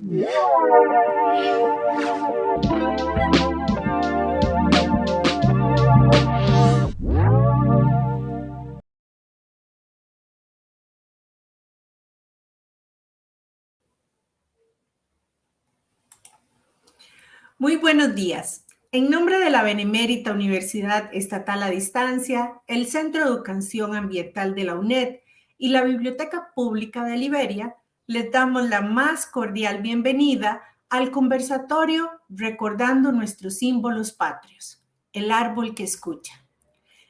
Muy buenos días. En nombre de la Benemérita Universidad Estatal a Distancia, el Centro de Educación Ambiental de la UNED y la Biblioteca Pública de Liberia, les damos la más cordial bienvenida al conversatorio Recordando nuestros símbolos patrios, el árbol que escucha.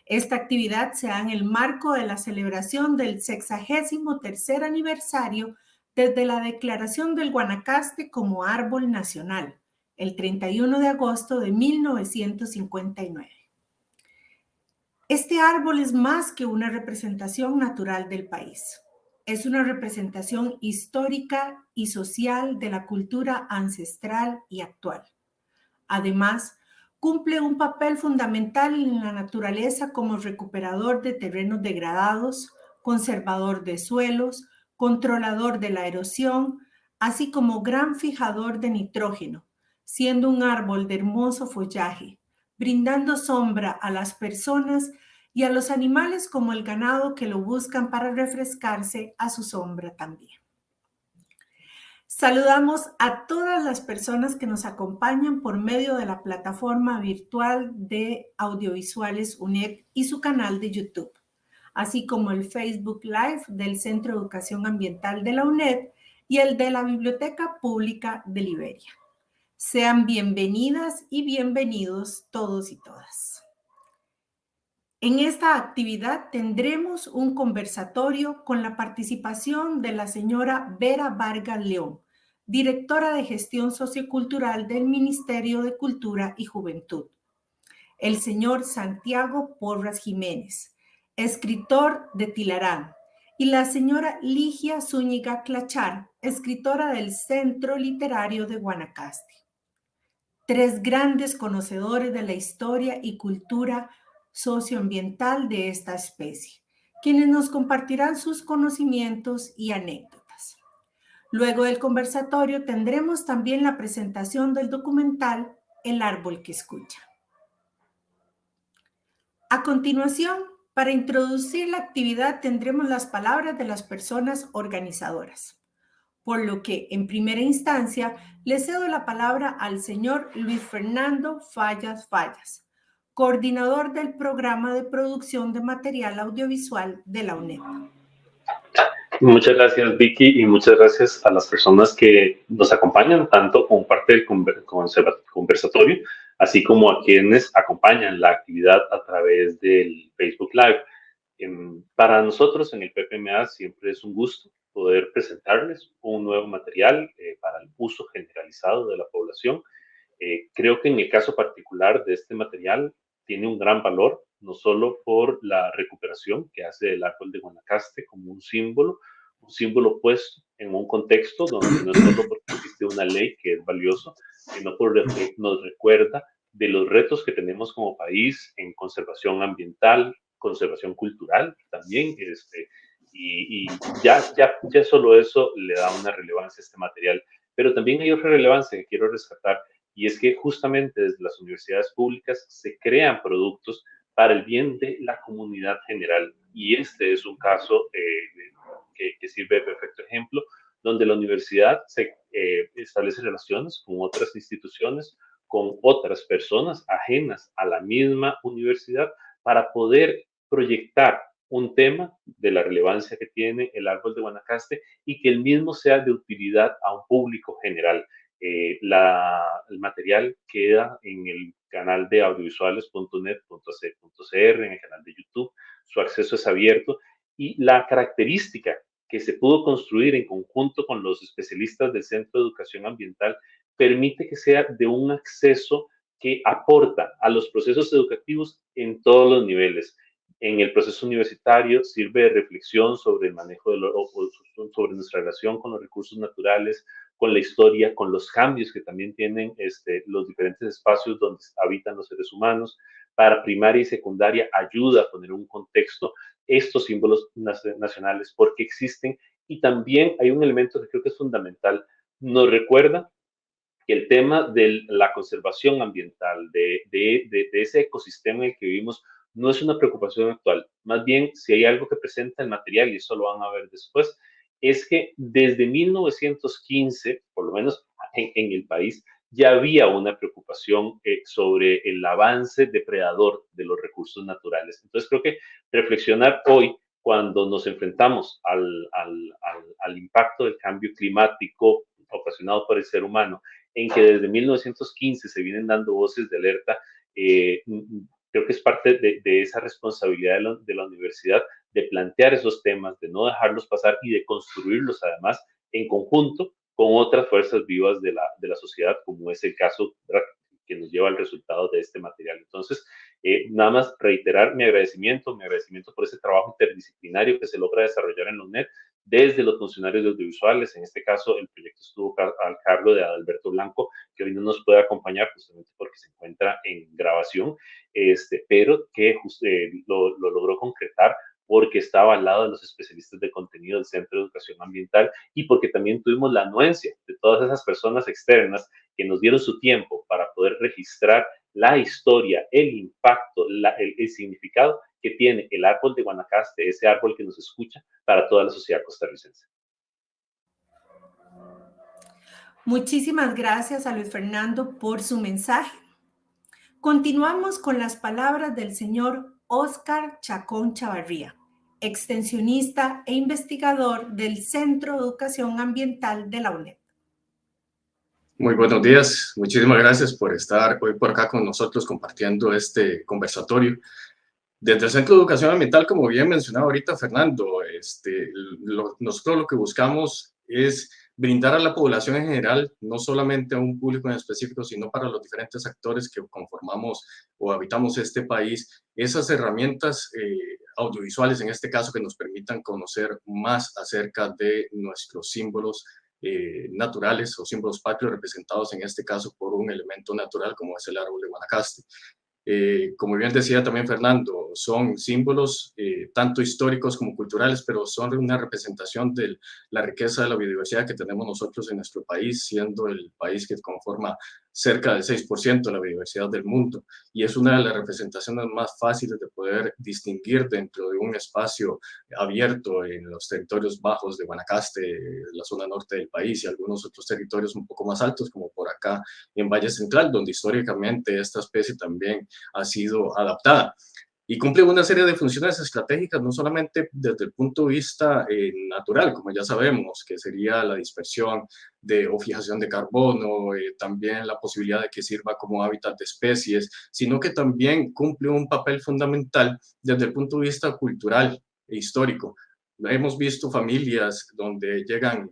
Esta actividad se da en el marco de la celebración del 63º aniversario desde la declaración del Guanacaste como árbol nacional, el 31 de agosto de 1959. Este árbol es más que una representación natural del país. Es una representación histórica y social de la cultura ancestral y actual. Además, cumple un papel fundamental en la naturaleza como recuperador de terrenos degradados, conservador de suelos, controlador de la erosión, así como gran fijador de nitrógeno, siendo un árbol de hermoso follaje, brindando sombra a las personas y a los animales como el ganado que lo buscan para refrescarse a su sombra también. Saludamos a todas las personas que nos acompañan por medio de la plataforma virtual de audiovisuales UNED y su canal de YouTube, así como el Facebook Live del Centro de Educación Ambiental de la UNED y el de la Biblioteca Pública de Liberia. Sean bienvenidas y bienvenidos todos y todas. En esta actividad tendremos un conversatorio con la participación de la señora Vera Vargas León, directora de Gestión Sociocultural del Ministerio de Cultura y Juventud. El señor Santiago Porras Jiménez, escritor de Tilarán, y la señora Ligia Zúñiga Clachar, escritora del Centro Literario de Guanacaste. Tres grandes conocedores de la historia y cultura socioambiental de esta especie, quienes nos compartirán sus conocimientos y anécdotas. Luego del conversatorio tendremos también la presentación del documental El árbol que escucha. A continuación, para introducir la actividad tendremos las palabras de las personas organizadoras, por lo que en primera instancia le cedo la palabra al señor Luis Fernando Fallas Fallas, coordinador del programa de producción de material audiovisual de la UNED. Muchas gracias, Vicky, y muchas gracias a las personas que nos acompañan, tanto como parte del conversatorio, así como a quienes acompañan la actividad a través del Facebook Live. Para nosotros en el PPMA siempre es un gusto poder presentarles un nuevo material para el uso generalizado de la población. Creo que en el caso particular de este material tiene un gran valor, no solo por la recuperación que hace del árbol de Guanacaste como un símbolo puesto en un contexto donde no es solo porque existe una ley que es valioso, sino porque nos recuerda de los retos que tenemos como país en conservación ambiental, conservación cultural también, y ya solo eso le da una relevancia a este material. Pero también hay otra relevancia que quiero rescatar, y es que justamente desde las universidades públicas se crean productos para el bien de la comunidad general. Y este es un caso que sirve de perfecto ejemplo, donde la universidad se establece relaciones con otras instituciones, con otras personas ajenas a la misma universidad, para poder proyectar un tema de la relevancia que tiene el árbol de Guanacaste y que el mismo sea de utilidad a un público general. El material queda en el canal de audiovisuales.net.c.cr, en el canal de YouTube. Su acceso es abierto y la característica que se pudo construir en conjunto con los especialistas del Centro de Educación Ambiental permite que sea de un acceso que aporta a los procesos educativos en todos los niveles. En el proceso universitario sirve de reflexión sobre el manejo sobre nuestra relación con los recursos naturales, con la historia, con los cambios que también tienen los diferentes espacios donde habitan los seres humanos. Para primaria y secundaria ayuda a poner un contexto estos símbolos nacionales porque existen, y también hay un elemento que creo que es fundamental nos recuerda que el tema de la conservación ambiental, de ese ecosistema en el que vivimos, no es una preocupación actual. Más bien, si hay algo que presenta el material, y eso lo van a ver después, es que desde 1915, por lo menos en el país, ya había una preocupación sobre el avance depredador de los recursos naturales. Entonces, creo que reflexionar hoy, cuando nos enfrentamos al impacto del cambio climático ocasionado por el ser humano, en que desde 1915 se vienen dando voces de alerta, creo que es parte de esa responsabilidad de la universidad de plantear esos temas, de no dejarlos pasar y de construirlos además en conjunto con otras fuerzas vivas de la sociedad, como es el caso que nos lleva al resultado de este material. Entonces, nada más reiterar mi agradecimiento por ese trabajo interdisciplinario que se logra desarrollar en la UNED desde los funcionarios de audiovisuales. En este caso, el proyecto estuvo al cargo de Adalberto Blanco, que hoy no nos puede acompañar justamente porque se encuentra en grabación, pero que lo logró concretar porque estaba al lado de los especialistas de contenido del Centro de Educación Ambiental y porque también tuvimos la anuencia de todas esas personas externas que nos dieron su tiempo para poder registrar la historia, el impacto, el significado que tiene el árbol de Guanacaste, ese árbol que nos escucha para toda la sociedad costarricense. Muchísimas gracias a Luis Fernando por su mensaje. Continuamos con las palabras del señor Óscar Chacón Chavarría, extensionista e investigador del Centro de Educación Ambiental de la UNED. Muy buenos días, muchísimas gracias por estar hoy por acá con nosotros compartiendo este conversatorio. Desde el Centro de Educación Ambiental, como bien mencionaba ahorita Fernando, nosotros lo que buscamos es brindar a la población en general, no solamente a un público en específico, sino para los diferentes actores que conformamos o habitamos este país, esas herramientas audiovisuales, en este caso, que nos permitan conocer más acerca de nuestros símbolos naturales o símbolos patrios representados en este caso por un elemento natural como es el árbol de Guanacaste. Como bien decía también Fernando, son símbolos tanto históricos como culturales, pero son una representación de la riqueza de la biodiversidad que tenemos nosotros en nuestro país, siendo el país que conforma cerca del 6% de la biodiversidad del mundo. Y es una de las representaciones más fáciles de poder distinguir dentro de un espacio abierto en los territorios bajos de Guanacaste, la zona norte del país, y algunos otros territorios un poco más altos, como por acá en Valle Central, donde históricamente esta especie también ha sido adaptada. Y cumple una serie de funciones estratégicas, no solamente desde el punto de vista natural, como ya sabemos, que sería la dispersión o fijación de carbono, también la posibilidad de que sirva como hábitat de especies, sino que también cumple un papel fundamental desde el punto de vista cultural e histórico. Hemos visto familias donde llegan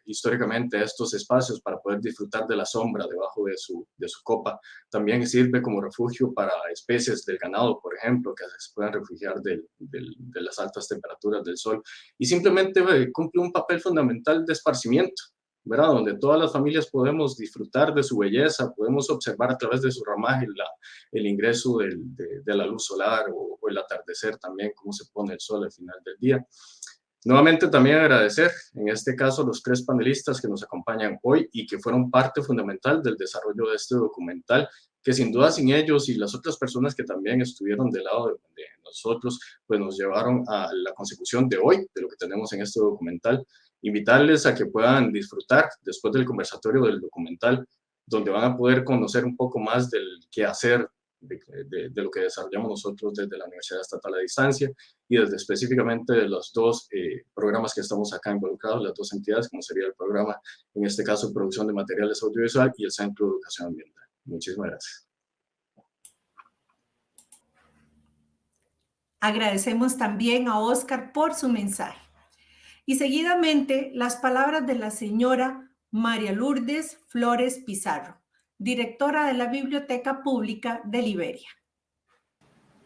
históricamente a estos espacios para poder disfrutar de la sombra debajo de su copa. También sirve como refugio para especies del ganado, por ejemplo, que se puedan refugiar de las altas temperaturas del sol. Y simplemente cumple un papel fundamental de esparcimiento, ¿verdad? Donde todas las familias podemos disfrutar de su belleza, podemos observar a través de su ramaje el ingreso de la luz solar o el atardecer también, cómo se pone el sol al final del día. Nuevamente también agradecer, en este caso, a los 3 panelistas que nos acompañan hoy y que fueron parte fundamental del desarrollo de este documental, que sin duda sin ellos y las otras personas que también estuvieron del lado de nosotros, pues nos llevaron a la consecución de hoy, de lo que tenemos en este documental. Invitarles a que puedan disfrutar después del conversatorio del documental, donde van a poder conocer un poco más del quehacer de lo que desarrollamos nosotros desde la Universidad Estatal a Distancia y desde específicamente de los 2 programas que estamos acá involucrados, las 2 entidades, como sería el programa, en este caso, Producción de Materiales Audiovisual y el Centro de Educación Ambiental. Muchísimas gracias. Agradecemos también a Óscar por su mensaje. Y seguidamente las palabras de la señora María Lourdes Flores Pizarro, directora de la Biblioteca Pública de Liberia.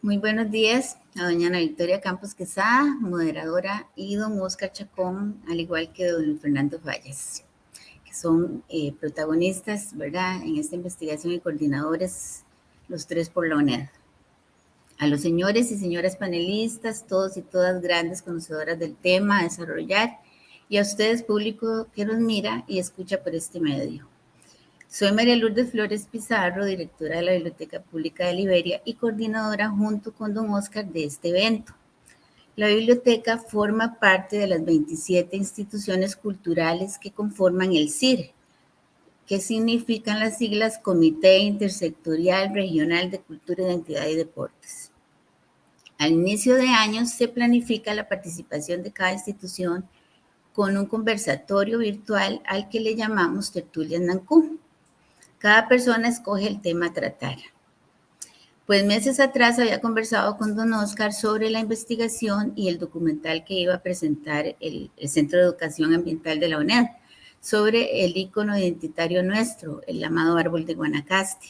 Muy buenos días a doña Ana Victoria Campos Quesada, moderadora, y don Óscar Chacón, al igual que don Fernando Falles, que son protagonistas, ¿verdad?, en esta investigación y coordinadores, los 3 por la UNED. A los señores y señoras panelistas, todos y todas grandes conocedoras del tema a desarrollar, y a ustedes, público que nos mira y escucha por este medio. Soy María Lourdes Flores Pizarro, directora de la Biblioteca Pública de Liberia y coordinadora junto con don Oscar de este evento. La biblioteca forma parte de las 27 instituciones culturales que conforman el CIR, que significan las siglas Comité Intersectorial Regional de Cultura, Identidad y Deportes. Al inicio de año se planifica la participación de cada institución con un conversatorio virtual al que le llamamos Tertulias Nancú. Cada persona escoge el tema a tratar. Pues meses atrás había conversado con don Oscar sobre la investigación y el documental que iba a presentar el Centro de Educación Ambiental de la UNED sobre el ícono identitario nuestro, el amado árbol de Guanacaste.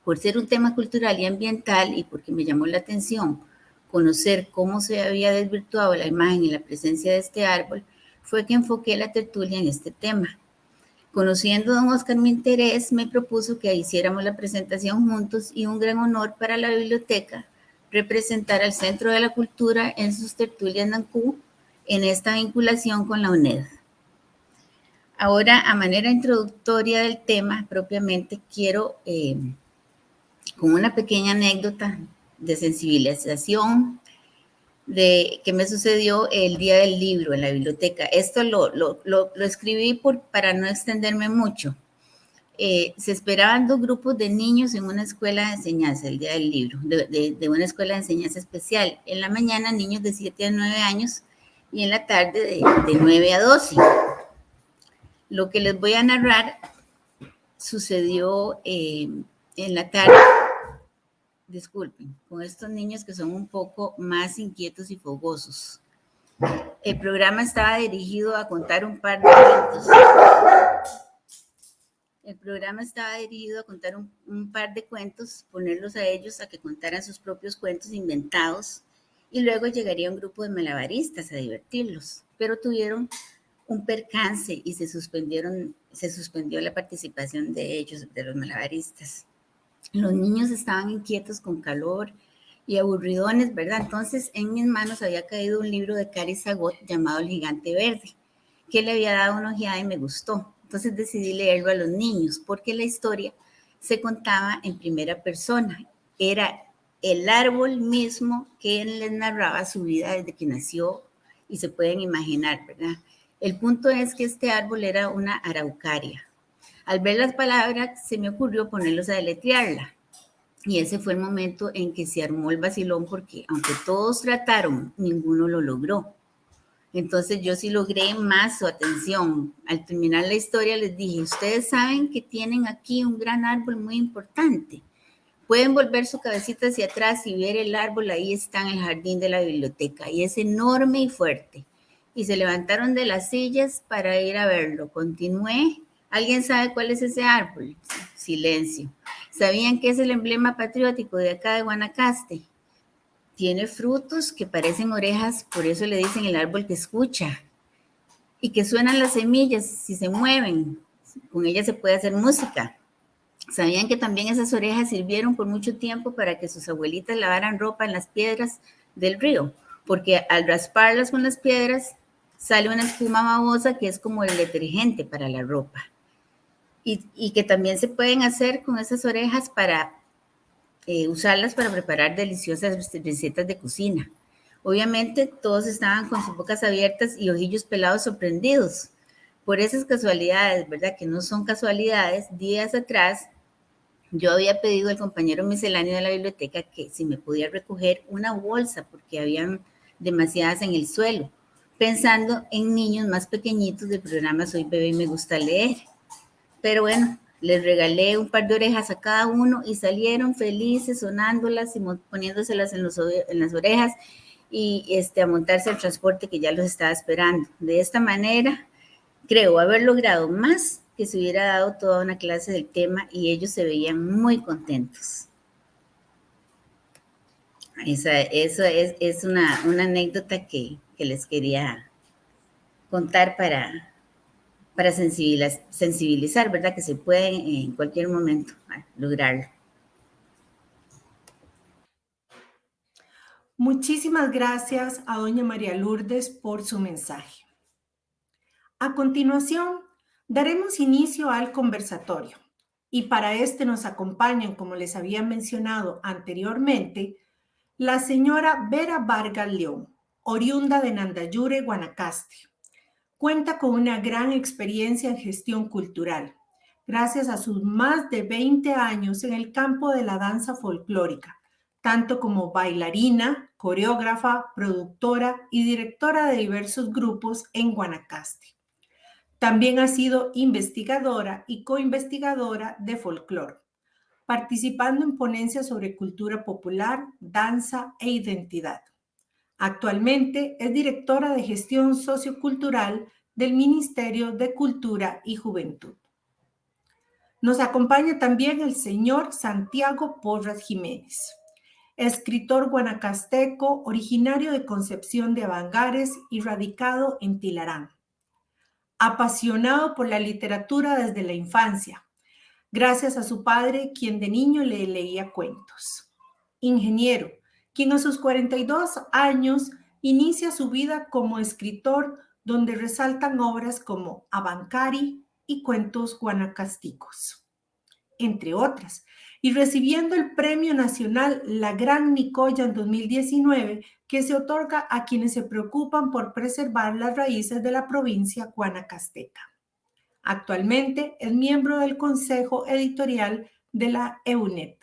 Por ser un tema cultural y ambiental y porque me llamó la atención conocer cómo se había desvirtuado la imagen y la presencia de este árbol, fue que enfoqué la tertulia en este tema. Conociendo a don Oscar mi interés, me propuso que hiciéramos la presentación juntos y un gran honor para la biblioteca representar al Centro de la Cultura en sus tertulias Nancú en esta vinculación con la UNED. Ahora, a manera introductoria del tema, propiamente quiero, con una pequeña anécdota de sensibilización que me sucedió el día del libro en la biblioteca. Esto lo escribí para no extenderme mucho. Se esperaban 2 grupos de niños en una escuela de enseñanza, el día del libro, de una escuela de enseñanza especial. En la mañana, niños de 7 a 9 años y en la tarde de 9 a 12. Lo que les voy a narrar sucedió en la tarde. Disculpen, con estos niños que son un poco más inquietos y fogosos. El programa estaba dirigido a contar un par de cuentos. Ponerlos a ellos a que contaran sus propios cuentos inventados y luego llegaría un grupo de malabaristas a divertirlos, pero tuvieron un percance y se suspendió la participación de ellos, de los malabaristas. Los niños estaban inquietos con calor y aburridones, ¿verdad? Entonces, en mis manos había caído un libro de Cari Sagot llamado El Gigante Verde, que le había dado una ojeada y me gustó. Entonces decidí leerlo a los niños, porque la historia se contaba en primera persona. Era el árbol mismo que les narraba su vida desde que nació y se pueden imaginar, ¿verdad? El punto es que este árbol era una araucaria. Al ver las palabras, se me ocurrió ponerlos a deletrearla. Y ese fue el momento en que se armó el vacilón, porque aunque todos trataron, ninguno lo logró. Entonces yo sí logré más su atención. Al terminar la historia les dije, ustedes saben que tienen aquí un gran árbol muy importante. Pueden volver su cabecita hacia atrás y ver el árbol, ahí está en el jardín de la biblioteca, y es enorme y fuerte. Y se levantaron de las sillas para ir a verlo. Continué. ¿Alguien sabe cuál es ese árbol? Silencio. ¿Sabían que es el emblema patriótico de acá de Guanacaste? Tiene frutos que parecen orejas, por eso le dicen el árbol que escucha. Y que suenan las semillas si se mueven. Con ellas se puede hacer música. ¿Sabían que también esas orejas sirvieron por mucho tiempo para que sus abuelitas lavaran ropa en las piedras del río? Porque al rasparlas con las piedras sale una espuma babosa que es como el detergente para la ropa. Y que también se pueden hacer con esas orejas para usarlas para preparar deliciosas recetas de cocina. Obviamente todos estaban con sus bocas abiertas y ojillos pelados sorprendidos. Por esas casualidades, ¿verdad? Que no son casualidades, días atrás yo había pedido al compañero misceláneo de la biblioteca que si me podía recoger una bolsa porque habían demasiadas en el suelo, pensando en niños más pequeñitos del programa Soy Bebé y Me Gusta Leer. Pero bueno, les regalé un par de orejas a cada uno y salieron felices sonándolas y poniéndoselas en las orejas y a montarse al transporte que ya los estaba esperando. De esta manera, creo haber logrado más que se hubiera dado toda una clase del tema y ellos se veían muy contentos. Eso es una anécdota que les quería contar para sensibilizar, ¿verdad? Que se puede en cualquier momento lograrlo. Muchísimas gracias a doña María Lourdes por su mensaje. A continuación, daremos inicio al conversatorio y para este nos acompañan, como les había mencionado anteriormente, la señora Vera Vargas León, oriunda de Nandayure, Guanacaste. Cuenta con una gran experiencia en gestión cultural, gracias a sus más de 20 años en el campo de la danza folclórica, tanto como bailarina, coreógrafa, productora y directora de diversos grupos en Guanacaste. También ha sido investigadora y coinvestigadora de folclore, participando en ponencias sobre cultura popular, danza e identidad. Actualmente es directora de gestión sociocultural del Ministerio de Cultura y Juventud. Nos acompaña también el señor Santiago Porras Jiménez, escritor guanacasteco originario de Concepción de Avangares y radicado en Tilarán. Apasionado por la literatura desde la infancia, gracias a su padre, quien de niño le leía cuentos. Ingeniero, quien a sus 42 años inicia su vida como escritor, donde resaltan obras como Abancari y Cuentos Guanacasticos, entre otras, y recibiendo el Premio Nacional La Gran Nicoya en 2019, que se otorga a quienes se preocupan por preservar las raíces de la provincia guanacasteca. Actualmente es miembro del Consejo Editorial de la EUNED.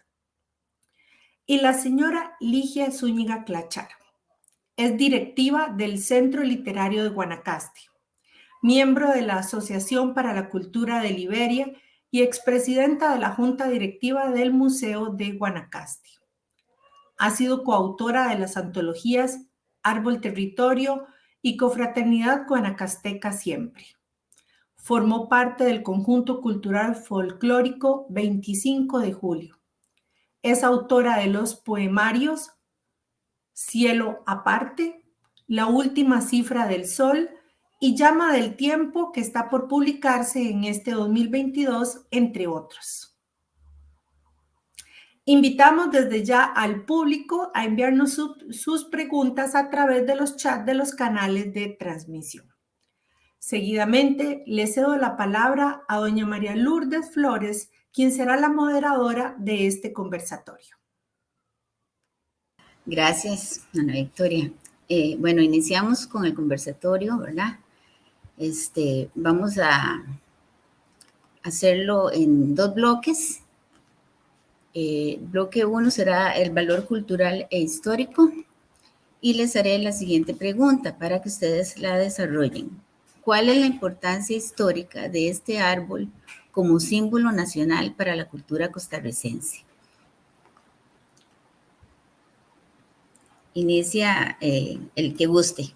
Y la señora Ligia Zúñiga Clachar es directiva del Centro Literario de Guanacaste, miembro de la Asociación para la Cultura de Liberia y expresidenta de la Junta Directiva del Museo de Guanacaste. Ha sido coautora de las antologías Árbol Territorio y Cofraternidad Guanacasteca Siempre. Formó parte del conjunto cultural folclórico 25 de julio. Es autora de los poemarios Cielo Aparte, La Última Cifra del Sol y Llama del Tiempo, que está por publicarse en este 2022, entre otros. Invitamos desde ya al público a enviarnos sus preguntas a través de los chats de los canales de transmisión. Seguidamente, le cedo la palabra a doña María Lourdes Flores, quien será la moderadora de este conversatorio. Gracias, Ana Victoria. Bueno, iniciamos con el conversatorio, ¿verdad? Vamos a hacerlo en 2 bloques. Bloque 1 será el valor cultural e histórico y les haré la siguiente pregunta para que ustedes la desarrollen. ¿Cuál es la importancia histórica de este árbol como símbolo nacional para la cultura costarricense? Inicia el que guste.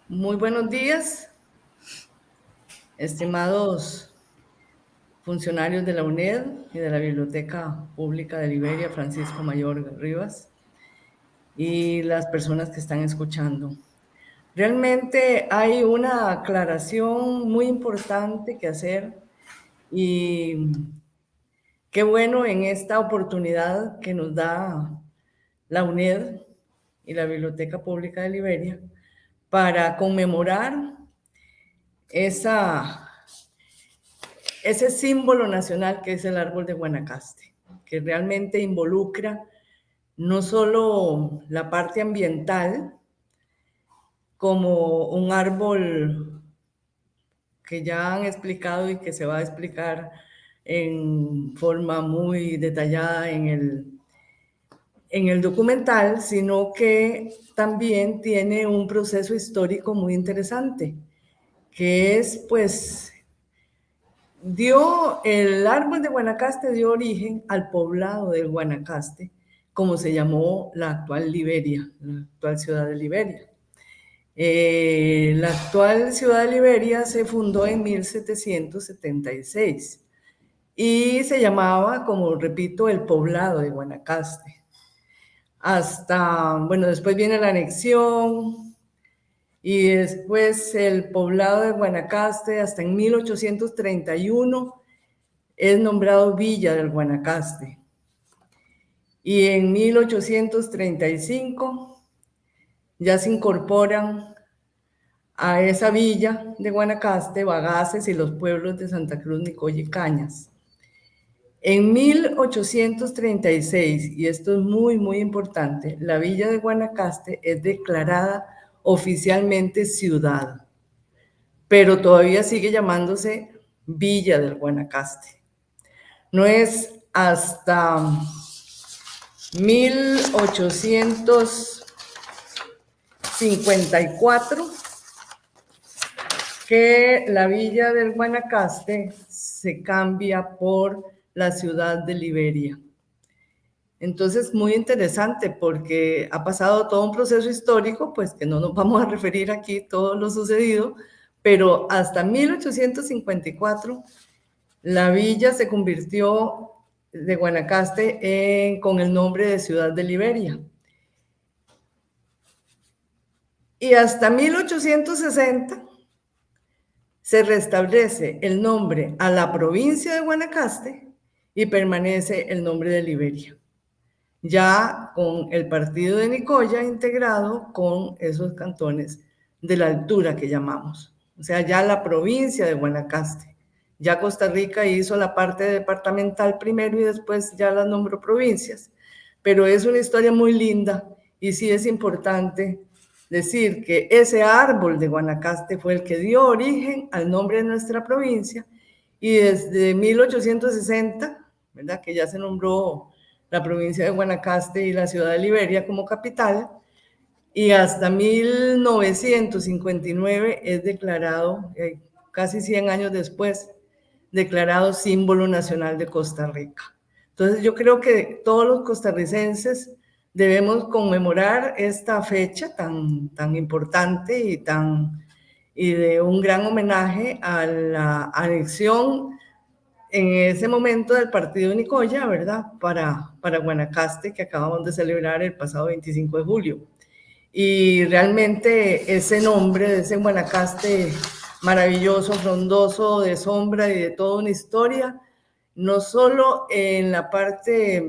Muy buenos días, estimados funcionarios de la UNED y de la Biblioteca Pública de Liberia, Francisco Mayor Rivas, y las personas que están escuchando. Realmente hay una aclaración muy importante que hacer y qué bueno en esta oportunidad que nos da la UNED y la Biblioteca Pública de Liberia para conmemorar ese símbolo nacional que es el árbol de Guanacaste, que realmente involucra no solo la parte ambiental, como un árbol que ya han explicado y que se va a explicar en forma muy detallada en el documental, sino que también tiene un proceso histórico muy interesante, que es, pues, el árbol de Guanacaste dio origen al poblado de Guanacaste, como se llamó la actual Liberia, la actual ciudad de Liberia. La actual ciudad de Liberia se fundó en 1776 y se llamaba, como repito, el poblado de Guanacaste. Después viene la anexión y después el poblado de Guanacaste hasta en 1831 es nombrado Villa del Guanacaste. Y en 1835 ya se incorporan a esa villa de Guanacaste, Bagaces y los pueblos de Santa Cruz, Nicoya y Cañas. En 1836, y esto es muy, muy importante, la villa de Guanacaste es declarada oficialmente ciudad, pero todavía sigue llamándose Villa del Guanacaste. No es hasta 1854 que la villa del Guanacaste se cambia por la ciudad de Liberia. Entonces, muy interesante porque ha pasado todo un proceso histórico, pues que no nos vamos a referir aquí todo lo sucedido, pero hasta 1854 la villa se convirtió de Guanacaste con el nombre de Ciudad de Liberia. Y hasta 1860 se restablece el nombre a la provincia de Guanacaste y permanece el nombre de Liberia, ya con el partido de Nicoya integrado con esos cantones de la altura que llamamos. O sea, ya la provincia de Guanacaste. Ya Costa Rica hizo la parte departamental primero y después ya las nombró provincias. Pero es una historia muy linda y sí es importante decir que ese árbol de Guanacaste fue el que dio origen al nombre de nuestra provincia y desde 1860, ¿verdad?, que ya se nombró la provincia de Guanacaste y la ciudad de Liberia como capital, y hasta 1959 es declarado, casi 100 años después, declarado símbolo nacional de Costa Rica. Entonces yo creo que todos los costarricenses debemos conmemorar esta fecha tan importante y de un gran homenaje a la anexión en ese momento del partido de Nicoya, ¿verdad?, para Guanacaste, que acabamos de celebrar el pasado 25 de julio. Y realmente ese nombre de ese Guanacaste maravilloso, frondoso, de sombra y de toda una historia, no solo en la parte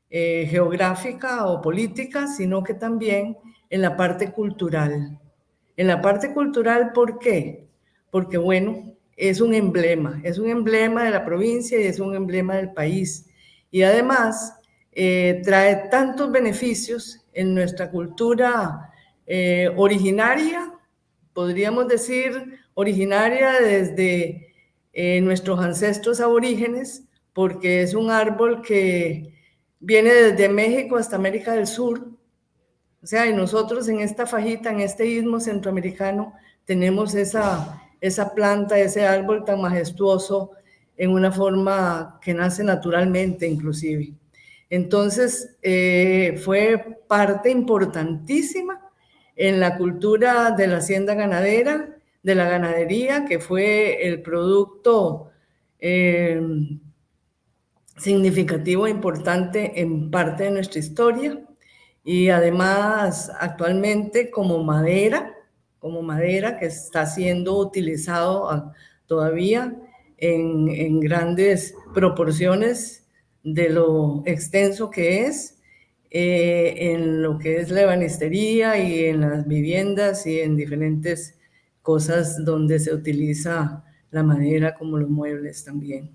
geográfica o política, sino que también en la parte cultural. En la parte cultural, ¿por qué? Porque, bueno, es un emblema de la provincia y es un emblema del país. Y además trae tantos beneficios en nuestra cultura originaria, podríamos decir originaria desde nuestros ancestros aborígenes, porque es un árbol que viene desde México hasta América del Sur. O sea, y nosotros en esta fajita, en este istmo centroamericano, tenemos esa planta, ese árbol tan majestuoso en una forma que nace naturalmente inclusive. Entonces, fue parte importantísima en la cultura de la hacienda ganadera, de la ganadería, que fue el producto significativo e importante en parte de nuestra historia, y además actualmente como madera que está siendo utilizado todavía en grandes proporciones de lo extenso que es, en lo que es la ebanistería y en las viviendas y en diferentes cosas donde se utiliza la madera como los muebles también.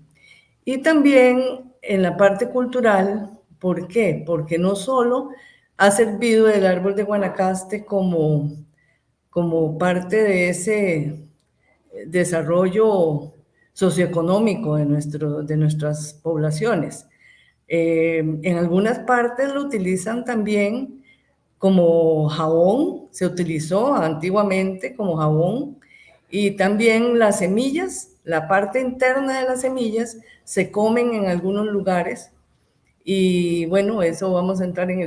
Y también en la parte cultural, ¿por qué? Porque no solo ha servido el árbol de Guanacaste como parte de ese desarrollo socioeconómico de nuestras poblaciones. En algunas partes lo utilizan también como jabón, se utilizó antiguamente como jabón, y también las semillas, la parte interna de las semillas, se comen en algunos lugares. Y bueno, eso vamos a entrar en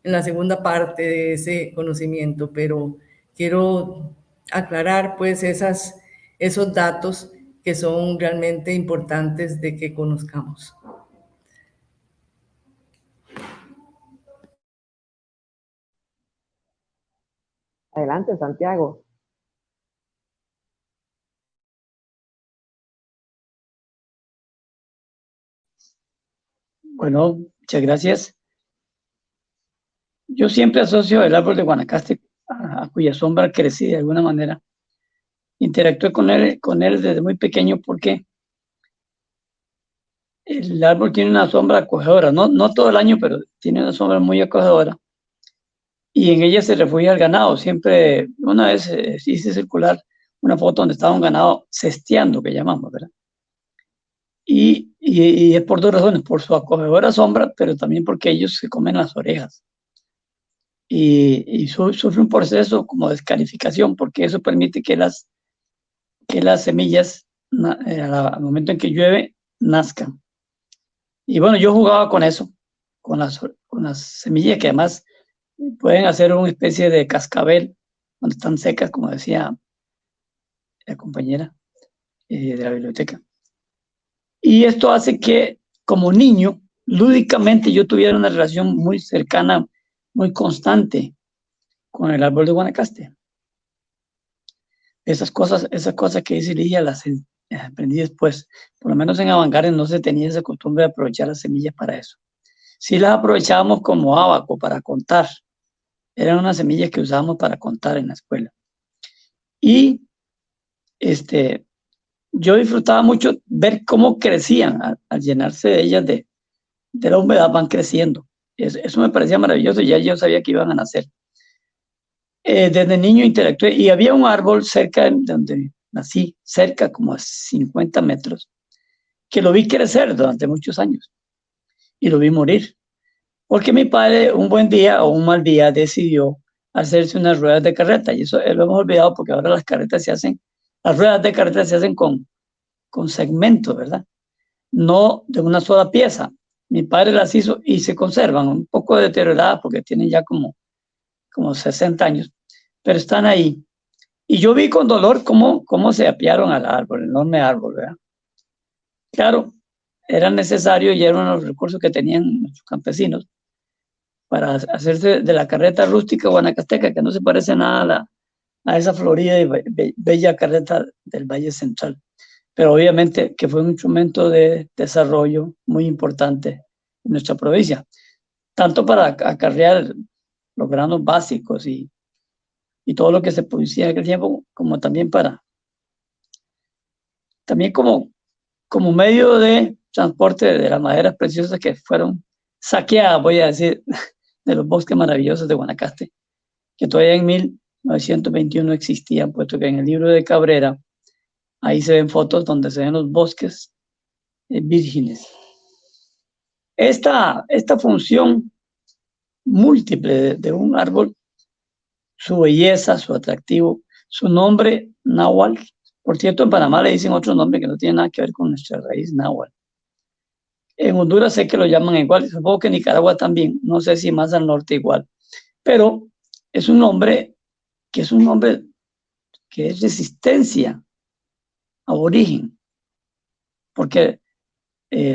la segunda parte de ese conocimiento, pero quiero aclarar pues esos datos que son realmente importantes de que conozcamos. Adelante, Santiago. Bueno, muchas gracias. yo siempre asocio el árbol de Guanacaste a cuya sombra crecí de alguna manera. Interactué con él desde muy pequeño porque el árbol tiene una sombra acogedora, no todo el año, pero tiene una sombra muy acogedora. Y en ella se refugia el ganado. Siempre, una vez hice circular una foto donde estaba un ganado cesteando, que llamamos, ¿verdad? Y es por dos razones, por su acogedora sombra, pero también porque ellos se comen las orejas. Y sufre un proceso como de escarificación, porque eso permite que las semillas, al momento en que llueve, nazcan. Y bueno, yo jugaba con eso, con las semillas que además pueden hacer una especie de cascabel cuando están secas, como decía la compañera de la biblioteca. Y esto hace que, como niño, lúdicamente yo tuviera una relación muy cercana, muy constante con el árbol de Guanacaste. Esas cosas que dice Lidia las aprendí después. Por lo menos en Avangares no se tenía esa costumbre de aprovechar las semillas para eso. Sí las aprovechábamos como ábaco para contar. Eran unas semillas que usábamos para contar en la escuela. Y yo disfrutaba mucho ver cómo crecían al llenarse de ellas de la humedad, van creciendo. Eso me parecía maravilloso, ya yo sabía que iban a nacer. Desde niño interactué y había un árbol cerca de donde nací, cerca como a 50 metros, que lo vi crecer durante muchos años y lo vi morir. Porque mi padre un buen día o un mal día decidió hacerse unas ruedas de carreta y eso lo hemos olvidado porque ahora las ruedas de carreta se hacen con segmentos, ¿verdad? No de una sola pieza. Mi padre las hizo y se conservan un poco deterioradas porque tienen ya como 60 años, pero están ahí. Y yo vi con dolor cómo se apiaron al árbol, el enorme árbol, ¿verdad? Claro, era necesario y era uno de los recursos que tenían nuestros campesinos para hacerse de la carreta rústica guanacasteca, que no se parece nada a esa florida y bella carreta del Valle Central. Pero obviamente que fue un instrumento de desarrollo muy importante en nuestra provincia, tanto para acarrear los granos básicos y todo lo que se producía en aquel tiempo, como también como medio de transporte de las maderas preciosas que fueron saqueadas, voy a decir, de los bosques maravillosos de Guanacaste, que todavía en 1921 existían, puesto que en el libro de Cabrera, ahí se ven fotos donde se ven los bosques vírgenes. Esta función múltiple de un árbol, su belleza, su atractivo, su nombre náhuatl. Por cierto, en Panamá le dicen otro nombre que no tiene nada que ver con nuestra raíz náhuatl. En Honduras sé que lo llaman igual, supongo que en Nicaragua también, no sé si más al norte igual, pero es un nombre que es resistencia aborigen, porque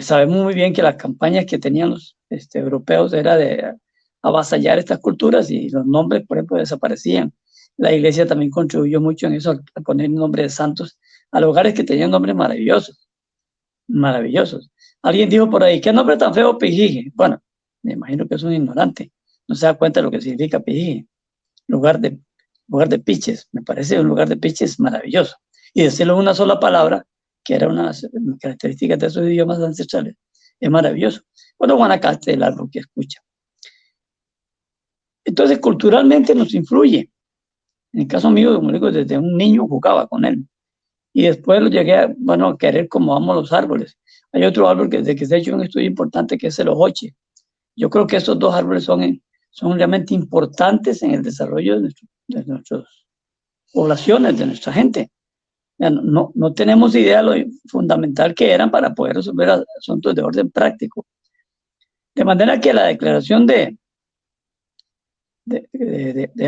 sabemos muy bien que las campañas que tenían los europeos era de avasallar estas culturas y los nombres, por ejemplo, desaparecían. La iglesia también contribuyó mucho en eso, a poner el nombre de santos a lugares que tenían nombres maravillosos, maravillosos. Alguien dijo por ahí, ¿qué nombre tan feo, Pijije? Bueno, me imagino que es un ignorante, no se da cuenta de lo que significa Pijije. Lugar de piches, me parece un lugar de piches maravilloso. Y decirlo en una sola palabra, que era una característica de esos idiomas ancestrales, es maravilloso. Bueno, Guanacaste, el árbol que escucha. Entonces, culturalmente nos influye. En el caso mío, como digo, desde un niño jugaba con él. Y después lo llegué a querer como amo los árboles. Hay otro árbol que se ha hecho un estudio importante, que es el ojoche. Yo creo que esos dos árboles son realmente importantes en el desarrollo de nuestras poblaciones, de nuestra gente. No tenemos idea de lo fundamental que eran para poder resolver asuntos de orden práctico. De manera que la declaración de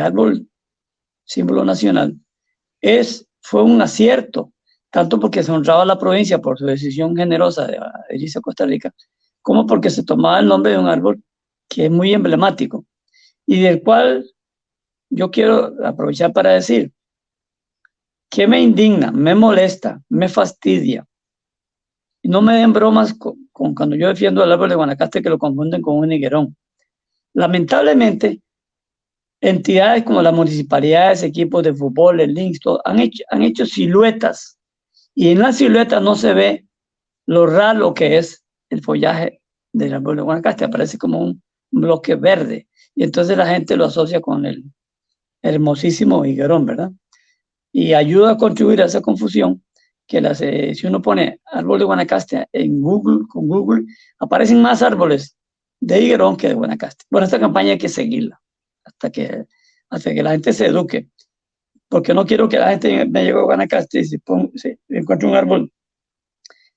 árbol símbolo nacional fue un acierto, tanto porque se honraba a la provincia por su decisión generosa de adherirse a Costa Rica, como porque se tomaba el nombre de un árbol que es muy emblemático y del cual yo quiero aprovechar para decir que me indigna, me molesta, me fastidia. Y no me den bromas con cuando yo defiendo el árbol de Guanacaste, que lo confunden con un higuerón. Lamentablemente, entidades como las municipalidades, equipos de fútbol, el Links, han hecho siluetas, y en la silueta no se ve lo raro que es el follaje del árbol de Guanacaste, aparece como un bloque verde, y entonces la gente lo asocia con el hermosísimo higuerón, ¿verdad? Y ayuda a contribuir a esa confusión que si uno pone árbol de Guanacaste en Google, con Google, aparecen más árboles de higuerón que de Guanacaste. Bueno, esta campaña hay que seguirla hasta que la gente se eduque, porque no quiero que la gente me llegue a Guanacaste y se encuentre un árbol,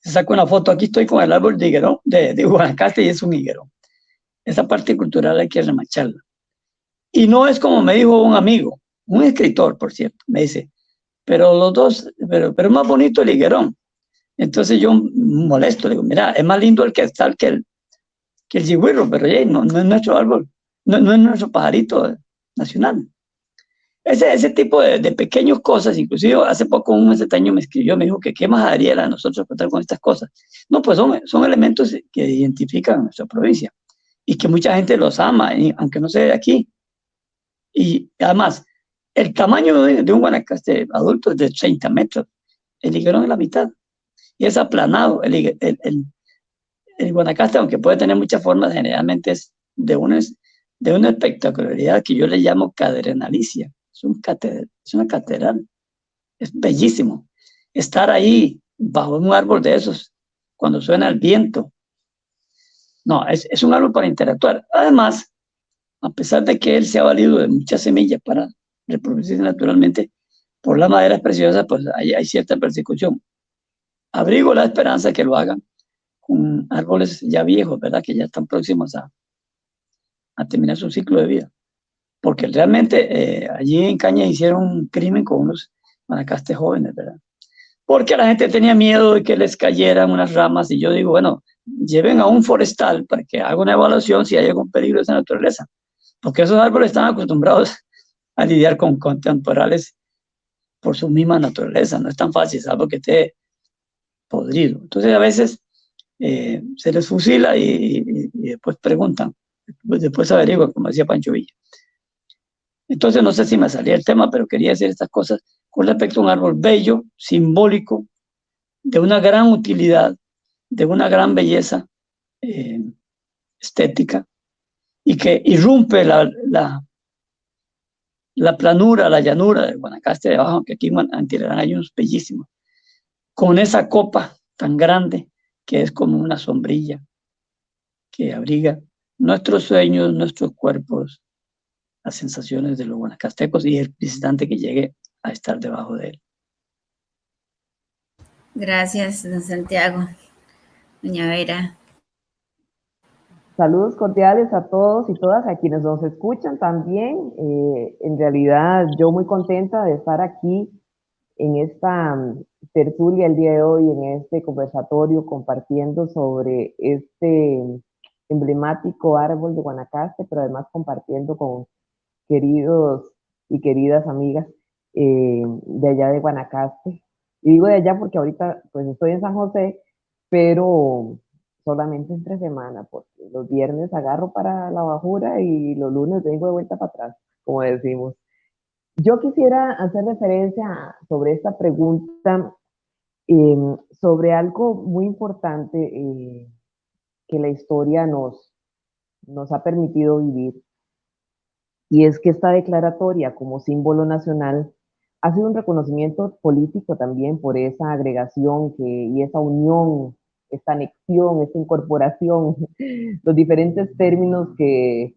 se saca una foto, aquí estoy con el árbol de higuerón, de Guanacaste, y es un higuerón. Esa parte cultural hay que remacharla. Y no es como me dijo un amigo, un escritor, por cierto, me dice, pero los dos, pero es más bonito el higuerón. Entonces yo molesto, le digo, mira, es más lindo el quetzal que el yigüirro, pero no es nuestro árbol, no es nuestro pajarito nacional. Ese tipo de pequeñas cosas, inclusive hace poco un macetaño me escribió, me dijo que qué más haría a nosotros contar con estas cosas. No, pues son elementos que identifican nuestra provincia y que mucha gente los ama, aunque no sea de aquí. Y además, el tamaño de un Guanacaste adulto es de 30 metros, el higuerón es la mitad, y es aplanado. El Guanacaste, aunque puede tener muchas formas, generalmente es de una espectacularidad que yo le llamo cadrenalicia. Es una catedral, es bellísimo. Estar ahí bajo un árbol de esos, cuando suena el viento, no, es un árbol para interactuar. Además, a pesar de que él se ha valido de muchas semillas para reproducirse naturalmente, por la madera preciosa, pues hay cierta persecución. Abrigo la esperanza que lo hagan con árboles ya viejos, ¿verdad? Que ya están próximos a terminar su ciclo de vida. Porque realmente allí en Caña hicieron un crimen con unos guanacastes jóvenes, ¿verdad? Porque la gente tenía miedo de que les cayeran unas ramas, y yo digo, bueno, lleven a un forestal para que haga una evaluación si hay algún peligro de esa naturaleza, porque esos árboles están acostumbrados a lidiar con temporales por su misma naturaleza, no es tan fácil, salvo que esté podrido. Entonces a veces se les fusila y después preguntan, después averiguan, como decía Pancho Villa. Entonces no sé si me salía el tema, pero quería decir estas cosas con respecto a un árbol bello, simbólico, de una gran utilidad, de una gran belleza estética, y que irrumpe la planura, la llanura de Guanacaste de abajo, que aquí en Antirarán hay unos bellísimos, con esa copa tan grande que es como una sombrilla que abriga nuestros sueños, nuestros cuerpos, las sensaciones de los guanacastecos y el visitante que llegue a estar debajo de él. Gracias, don Santiago. Doña Vera. Saludos cordiales a todos y todas, a quienes nos escuchan también. En realidad, yo muy contenta de estar aquí en esta tertulia el día de hoy, en este conversatorio, compartiendo sobre este emblemático árbol de Guanacaste, pero además compartiendo con queridos y queridas amigas de allá de Guanacaste. Y digo de allá porque ahorita pues estoy en San José, pero solamente entre semana, porque los viernes agarro para la bajura y los lunes vengo de vuelta para atrás, como decimos. Yo quisiera hacer referencia sobre esta pregunta, sobre algo muy importante que la historia nos ha permitido vivir, y es que esta declaratoria como símbolo nacional ha sido un reconocimiento político también por esa agregación y esa unión, esta anexión, esta incorporación, los diferentes términos que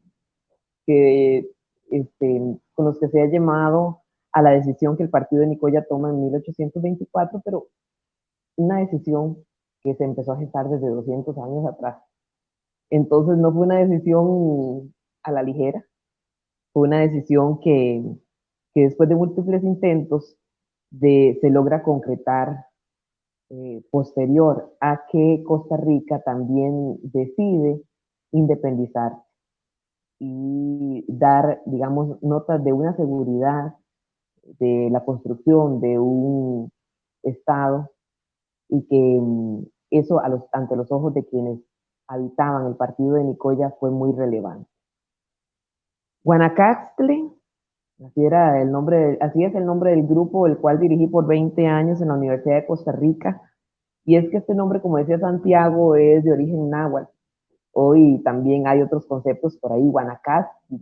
con los que se ha llamado a la decisión que el partido de Nicoya toma en 1824, pero una decisión que se empezó a gestar desde 200 años atrás. Entonces no fue una decisión a la ligera, fue una decisión que después de múltiples intentos se logra concretar posterior a que Costa Rica también decide independizar y dar, digamos, notas de una seguridad de la construcción de un Estado, y que eso ante los ojos de quienes habitaban el partido de Nicoya fue muy relevante. Guanacaste, así es el nombre del grupo, el cual dirigí por 20 años en la Universidad de Costa Rica. Y es que este nombre, como decía Santiago, es de origen náhuatl. Hoy también hay otros conceptos por ahí, Guanacaste,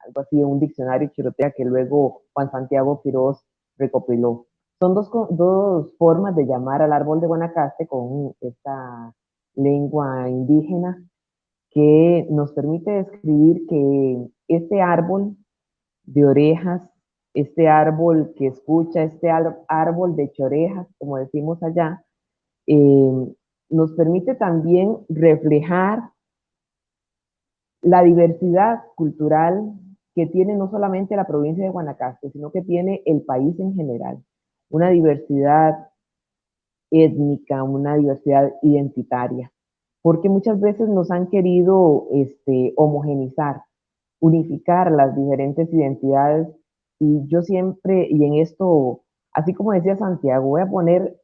algo así, un diccionario chirotea que luego Juan Santiago Quiroz recopiló. Son dos formas de llamar al árbol de Guanacaste con esta lengua indígena que nos permite describir que este árbol de orejas, este árbol que escucha, este árbol de chorejas, como decimos allá, nos permite también reflejar la diversidad cultural que tiene no solamente la provincia de Guanacaste, sino que tiene el país en general. Una diversidad étnica, una diversidad identitaria, porque muchas veces nos han querido homogenizar, unificar las diferentes identidades, y yo siempre, y en esto, así como decía Santiago, voy a poner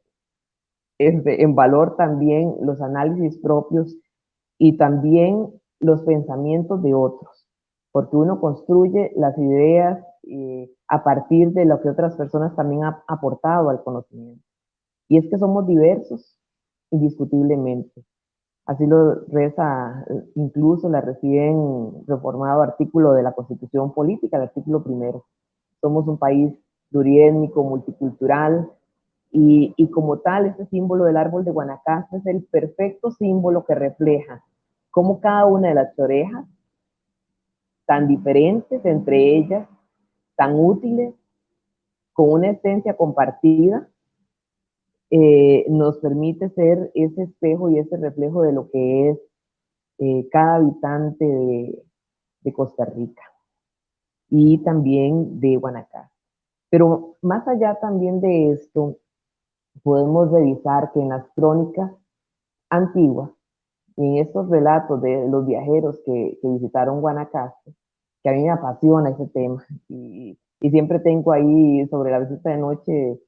en valor también los análisis propios y también los pensamientos de otros, porque uno construye las ideas a partir de lo que otras personas también han aportado al conocimiento. Y es que somos diversos, indiscutiblemente. Así lo reza incluso la recién reformado artículo de la Constitución Política, el artículo primero. Somos un país pluriétnico, multicultural, y como tal, este símbolo del árbol de Guanacaste es el perfecto símbolo que refleja cómo cada una de las orejas, tan diferentes entre ellas, tan útiles, con una esencia compartida, nos permite ser ese espejo y ese reflejo de lo que es cada habitante de Costa Rica y también de Guanacaste. Pero más allá también de esto, podemos revisar que en las crónicas antiguas y en estos relatos de los viajeros que visitaron Guanacaste, que a mí me apasiona ese tema, y siempre tengo ahí sobre la visita de noche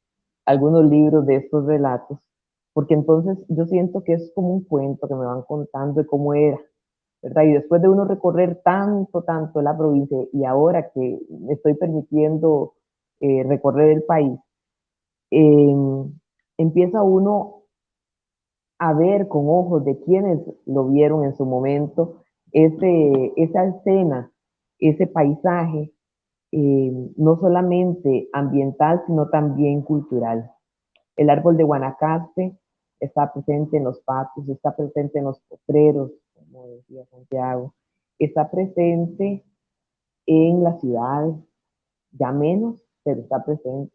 algunos libros de estos relatos, porque entonces yo siento que es como un cuento que me van contando de cómo era, ¿verdad? Y después de uno recorrer tanto la provincia, y ahora que me estoy permitiendo recorrer el país, eh, empieza uno a ver con ojos de quienes lo vieron en su momento, esa escena, ese paisaje, no solamente ambiental, sino también cultural. El árbol de Guanacaste está presente en los patios, está presente en los potreros, como decía Santiago, está presente en las ciudades, ya menos, pero está presente.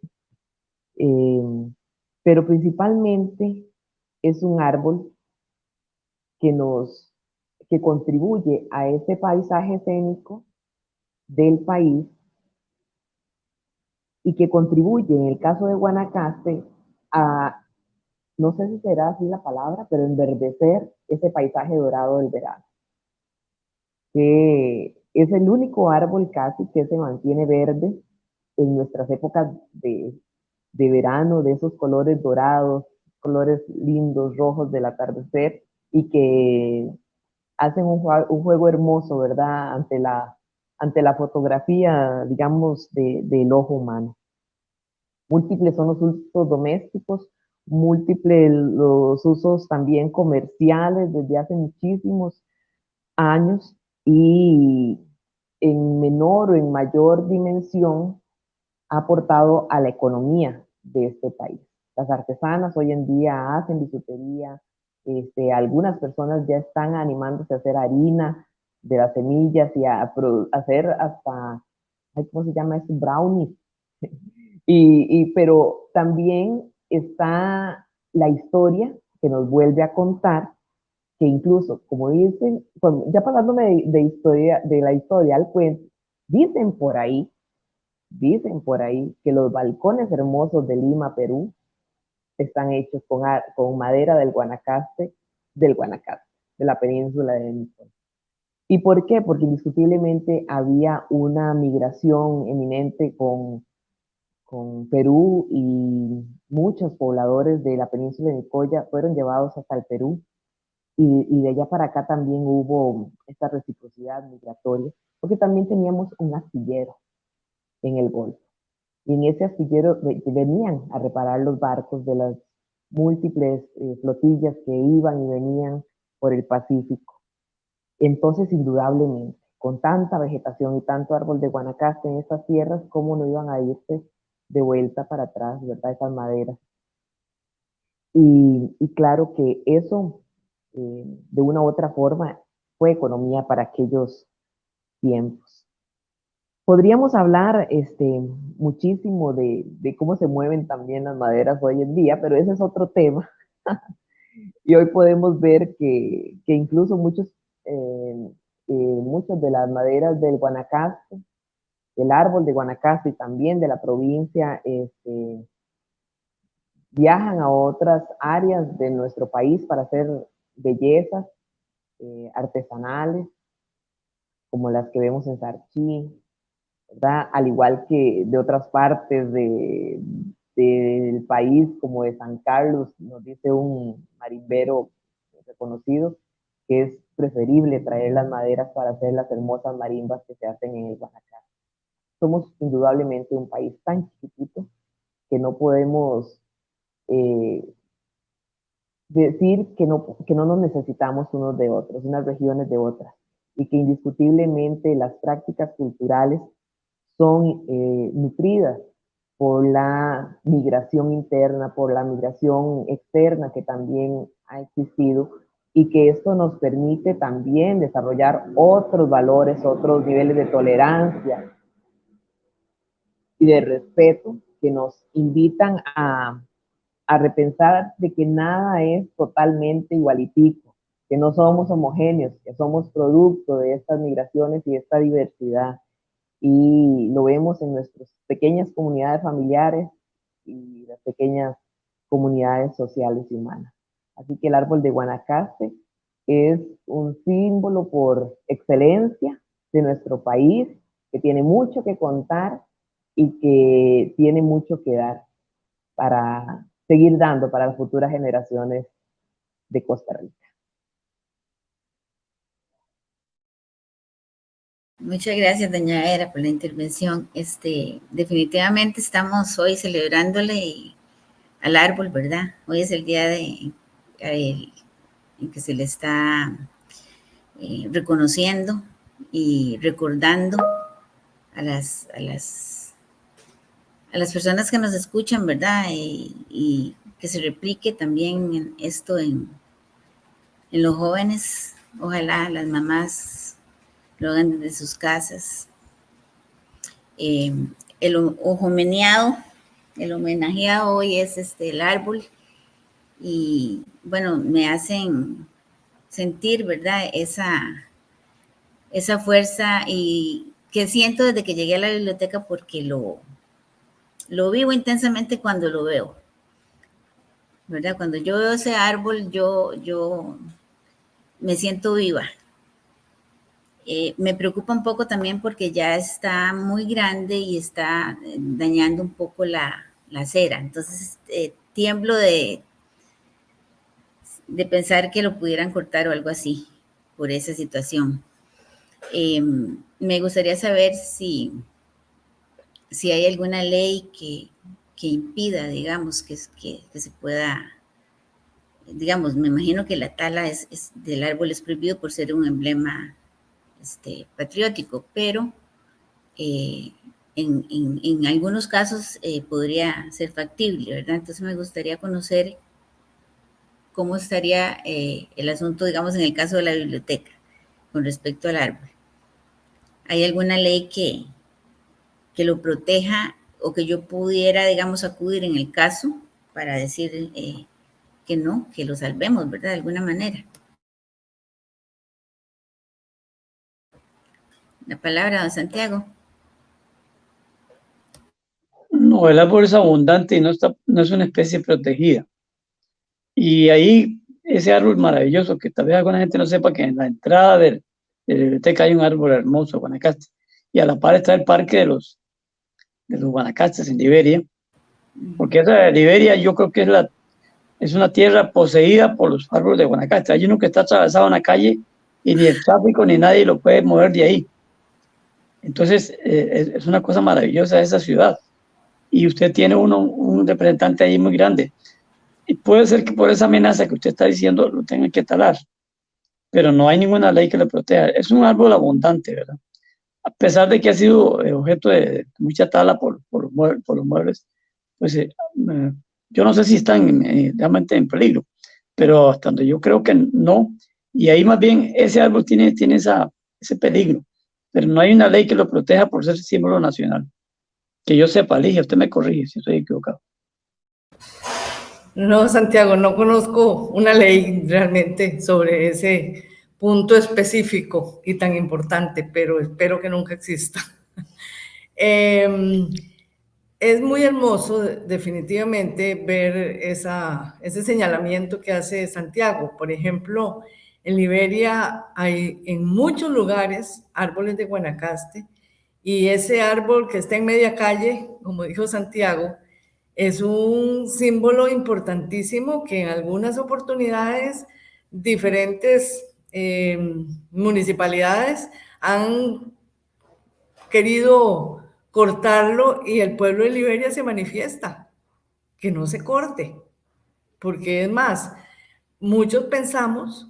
Pero principalmente es un árbol que que contribuye a ese paisaje escénico del país y que contribuye, en el caso de Guanacaste, a, no sé si será así la palabra, pero enverdecer ese paisaje dorado del verano, que es el único árbol casi que se mantiene verde en nuestras épocas de verano, de esos colores dorados, colores lindos, rojos del atardecer, y que hacen un juego hermoso, ¿verdad? Ante la fotografía, digamos, del ojo humano. Múltiples son los usos domésticos, múltiples los usos también comerciales desde hace muchísimos años, y en menor o en mayor dimensión ha aportado a la economía de este país. Las artesanas hoy en día hacen bisutería, algunas personas ya están animándose a hacer harina de las semillas y a hacer hasta, ¿cómo se llama eso? Brownies. Pero también está la historia que nos vuelve a contar que incluso, como dicen, ya pasándome historia, de la historia al cuento, dicen por ahí que los balcones hermosos de Lima, Perú, están hechos con madera del Guanacaste, de la península de Nicoya. ¿Y por qué? Porque indiscutiblemente había una migración eminente con Perú, y muchos pobladores de la península de Nicoya fueron llevados hasta el Perú, y de allá para acá también hubo esta reciprocidad migratoria. porque también teníamos un astillero en el Golfo. Y en ese astillero venían a reparar los barcos de las múltiples flotillas que iban y venían por el Pacífico. Entonces, indudablemente, con tanta vegetación y tanto árbol de Guanacaste en estas tierras, ¿cómo no iban a irse de vuelta para atrás, verdad? Esas maderas. Y claro que eso, de una u otra forma, fue economía para aquellos tiempos. Podríamos hablar muchísimo de cómo se mueven también las maderas hoy en día, pero ese es otro tema. Y hoy podemos ver que incluso muchas de las maderas del Guanacaste, del árbol de Guanacaste y también de la provincia, viajan a otras áreas de nuestro país para hacer bellezas artesanales, como las que vemos en Sarchí, ¿verdad? Al igual que de otras partes del país, como de San Carlos, nos dice un marimbero reconocido, que es preferible traer las maderas para hacer las hermosas marimbas que se hacen en el Guanacaste. Somos indudablemente un país tan chiquitito que no podemos decir que no nos necesitamos unos de otros, unas regiones de otras, y que indiscutiblemente las prácticas culturales son nutridas por la migración interna, por la migración externa que también ha existido, y que esto nos permite también desarrollar otros valores, otros niveles de tolerancia y de respeto que nos invitan a repensar de que nada es totalmente igualitico, que no somos homogéneos, que somos producto de estas migraciones y de esta diversidad. Y lo vemos en nuestras pequeñas comunidades familiares y las pequeñas comunidades sociales y humanas. Así que el árbol de Guanacaste es un símbolo por excelencia de nuestro país, que tiene mucho que contar y que tiene mucho que dar para seguir dando para las futuras generaciones de Costa Rica. Muchas gracias, doña Era, por la intervención. Definitivamente estamos hoy celebrándole al árbol, ¿verdad? Hoy es el día en que se le está reconociendo y recordando a las personas que nos escuchan, ¿verdad? Y que se replique también esto en los jóvenes. Ojalá las mamás lo hagan desde sus casas. El homenajeado hoy es el árbol, y bueno, me hacen sentir, ¿verdad? Esa fuerza, y que siento desde que llegué a la biblioteca, porque lo vivo intensamente cuando lo veo, ¿verdad? Cuando yo veo ese árbol, yo me siento viva. Me preocupa un poco también porque ya está muy grande y está dañando un poco la acera. Entonces, tiemblo de pensar que lo pudieran cortar o algo así por esa situación. Me gustaría saber si hay alguna ley que impida, digamos, que se pueda, digamos, me imagino que la tala del árbol es prohibido por ser un emblema patriótico, pero en algunos casos podría ser factible, ¿verdad? Entonces me gustaría conocer cómo estaría el asunto, digamos, en el caso de la biblioteca, con respecto al árbol. ¿Hay alguna ley que lo proteja, o que yo pudiera, digamos, acudir en el caso para decir que no, que lo salvemos, ¿verdad? De alguna manera. La palabra, don Santiago. No, el árbol es abundante y no es una especie protegida. Y ahí, ese árbol maravilloso, que tal vez alguna gente no sepa, que en la entrada de la biblioteca hay un árbol hermoso, Guanacaste, y a la par está el parque de los Guanacastes en Liberia, porque esa Liberia yo creo que es una tierra poseída por los árboles de Guanacaste. Hay uno que está atravesado en la calle y ni el tráfico ni nadie lo puede mover de ahí. Entonces, es una cosa maravillosa esa ciudad. Y usted tiene un representante ahí muy grande. Y puede ser que por esa amenaza que usted está diciendo lo tengan que talar, pero no hay ninguna ley que lo proteja. Es un árbol abundante, ¿verdad? A pesar de que ha sido objeto de mucha tala por los muebles, pues yo no sé si están realmente en peligro, pero hasta donde yo creo que no. Y ahí más bien ese árbol tiene ese peligro, pero no hay una ley que lo proteja por ser símbolo nacional. Que yo sepa, Ligia, usted me corrige si estoy equivocado. No, Santiago, no conozco una ley realmente sobre ese punto específico y tan importante, pero espero que nunca exista. Es muy hermoso, definitivamente, ver ese señalamiento que hace Santiago. Por ejemplo, en Liberia hay en muchos lugares árboles de Guanacaste, y ese árbol que está en media calle, como dijo Santiago, es un símbolo importantísimo que en algunas oportunidades diferentes municipalidades han querido cortarlo, y el pueblo de Liberia se manifiesta que no se corte, porque es más, muchos pensamos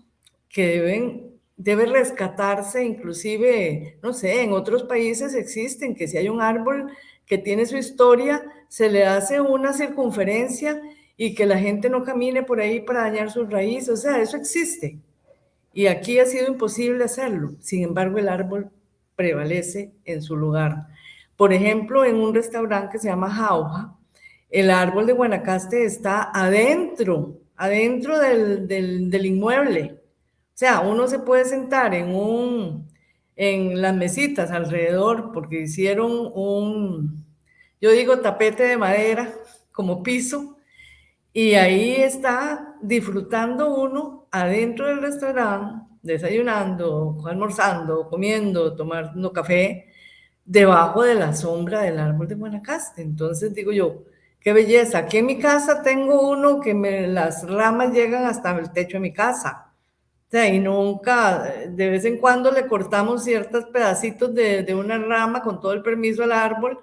que debe rescatarse, inclusive, no sé, en otros países existen, que si hay un árbol que tiene su historia, se le hace una circunferencia y que la gente no camine por ahí para dañar sus raíces. O sea, eso existe. Y aquí ha sido imposible hacerlo. Sin embargo, el árbol prevalece en su lugar. Por ejemplo, en un restaurante que se llama Jauja, el árbol de Guanacaste está adentro del inmueble. O sea, uno se puede sentar en las mesitas alrededor, porque hicieron yo digo tapete de madera como piso, y ahí está disfrutando uno adentro del restaurante, desayunando, almorzando, comiendo, tomando café, debajo de la sombra del árbol de Guanacaste. Entonces digo yo, qué belleza. Aquí en mi casa tengo uno que las ramas llegan hasta el techo de mi casa. O sea, y nunca, de vez en cuando le cortamos ciertos pedacitos de una rama con todo el permiso al árbol,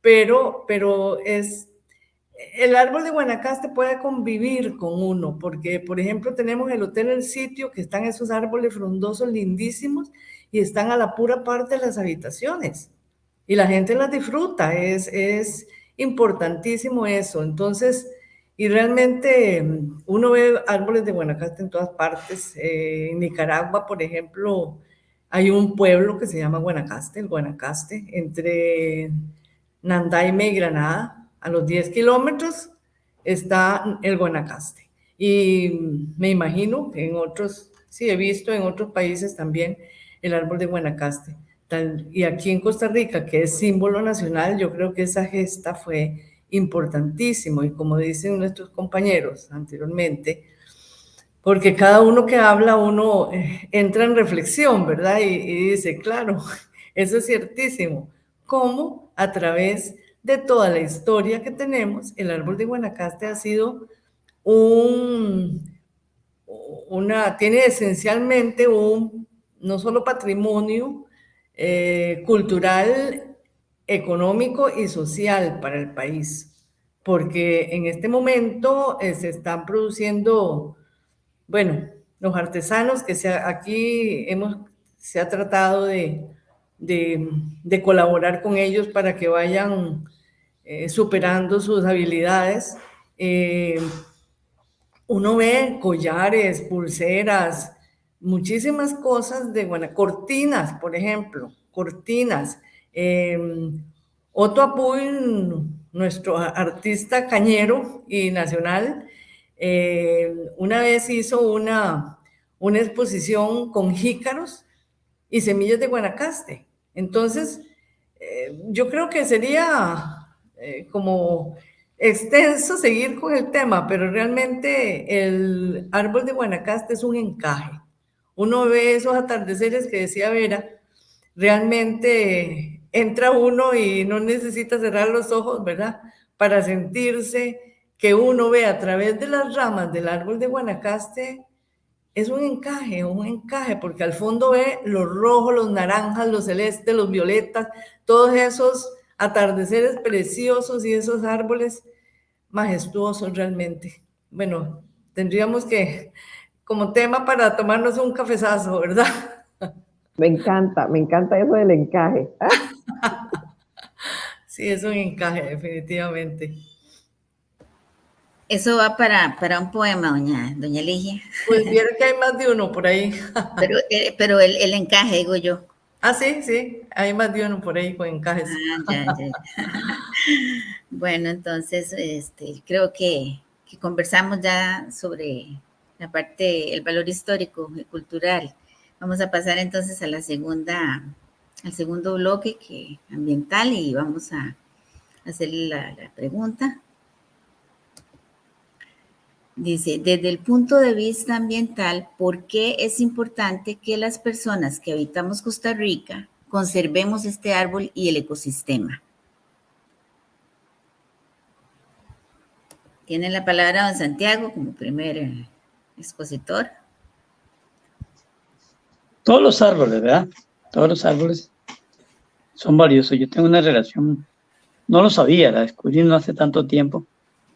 pero el árbol de Guanacaste puede convivir con uno, porque, por ejemplo, tenemos el Hotel El Sitio, que están esos árboles frondosos lindísimos y están a la pura parte de las habitaciones. Y la gente las disfruta, es importantísimo eso. Entonces, y realmente uno ve árboles de Guanacaste en todas partes. En Nicaragua, por ejemplo, hay un pueblo que se llama Guanacaste, el Guanacaste, entre Nandaime y Granada. A los 10 kilómetros está el Guanacaste. Y me imagino que sí he visto en otros países también el árbol de Guanacaste. Y aquí en Costa Rica, que es símbolo nacional, yo creo que esa gesta fue importantísimo. Y como dicen nuestros compañeros anteriormente, porque cada uno que habla, uno entra en reflexión, ¿verdad? Y dice, claro, eso es ciertísimo. ¿Cómo a través de toda la historia que tenemos, el árbol de Guanacaste ha sido tiene esencialmente no solo patrimonio cultural, económico y social para el país? Porque en este momento se están produciendo, bueno, los artesanos que aquí se ha tratado de colaborar con ellos para que vayan superando sus habilidades. Uno ve collares, pulseras, muchísimas cosas de cortinas, por ejemplo, cortinas. Otto Apuy, nuestro artista cañero y nacional, una vez hizo una exposición con jícaros y semillas de Guanacaste. Entonces, yo creo que sería como extenso seguir con el tema, pero realmente el árbol de Guanacaste es un encaje. Uno ve esos atardeceres que decía Vera, realmente entra uno y no necesita cerrar los ojos, ¿verdad? Para sentirse que uno ve a través de las ramas del árbol de Guanacaste es un encaje, porque al fondo ve los rojos, los naranjas, los celestes, los violetas, todos esos atardeceres preciosos y esos árboles majestuosos realmente. Bueno, tendríamos que, como tema para tomarnos un cafezazo, ¿verdad? Me encanta eso del encaje. Sí, es un encaje, definitivamente. Eso va para un poema, doña Ligia. Pues vieron que hay más de uno por ahí. Pero el encaje, digo yo. Ah, sí, hay más de uno por ahí con encajes. Ya. Bueno, entonces, creo que conversamos ya sobre la parte, el valor histórico y cultural. Vamos a pasar entonces a al segundo bloque ambiental, y vamos a hacer la pregunta. Dice, desde el punto de vista ambiental, ¿por qué es importante que las personas que habitamos Costa Rica conservemos este árbol y el ecosistema? Tiene la palabra don Santiago como primer expositor. Todos los árboles, ¿verdad? Todos los árboles son valiosos. Yo tengo una relación, no lo sabía, la descubrí no hace tanto tiempo,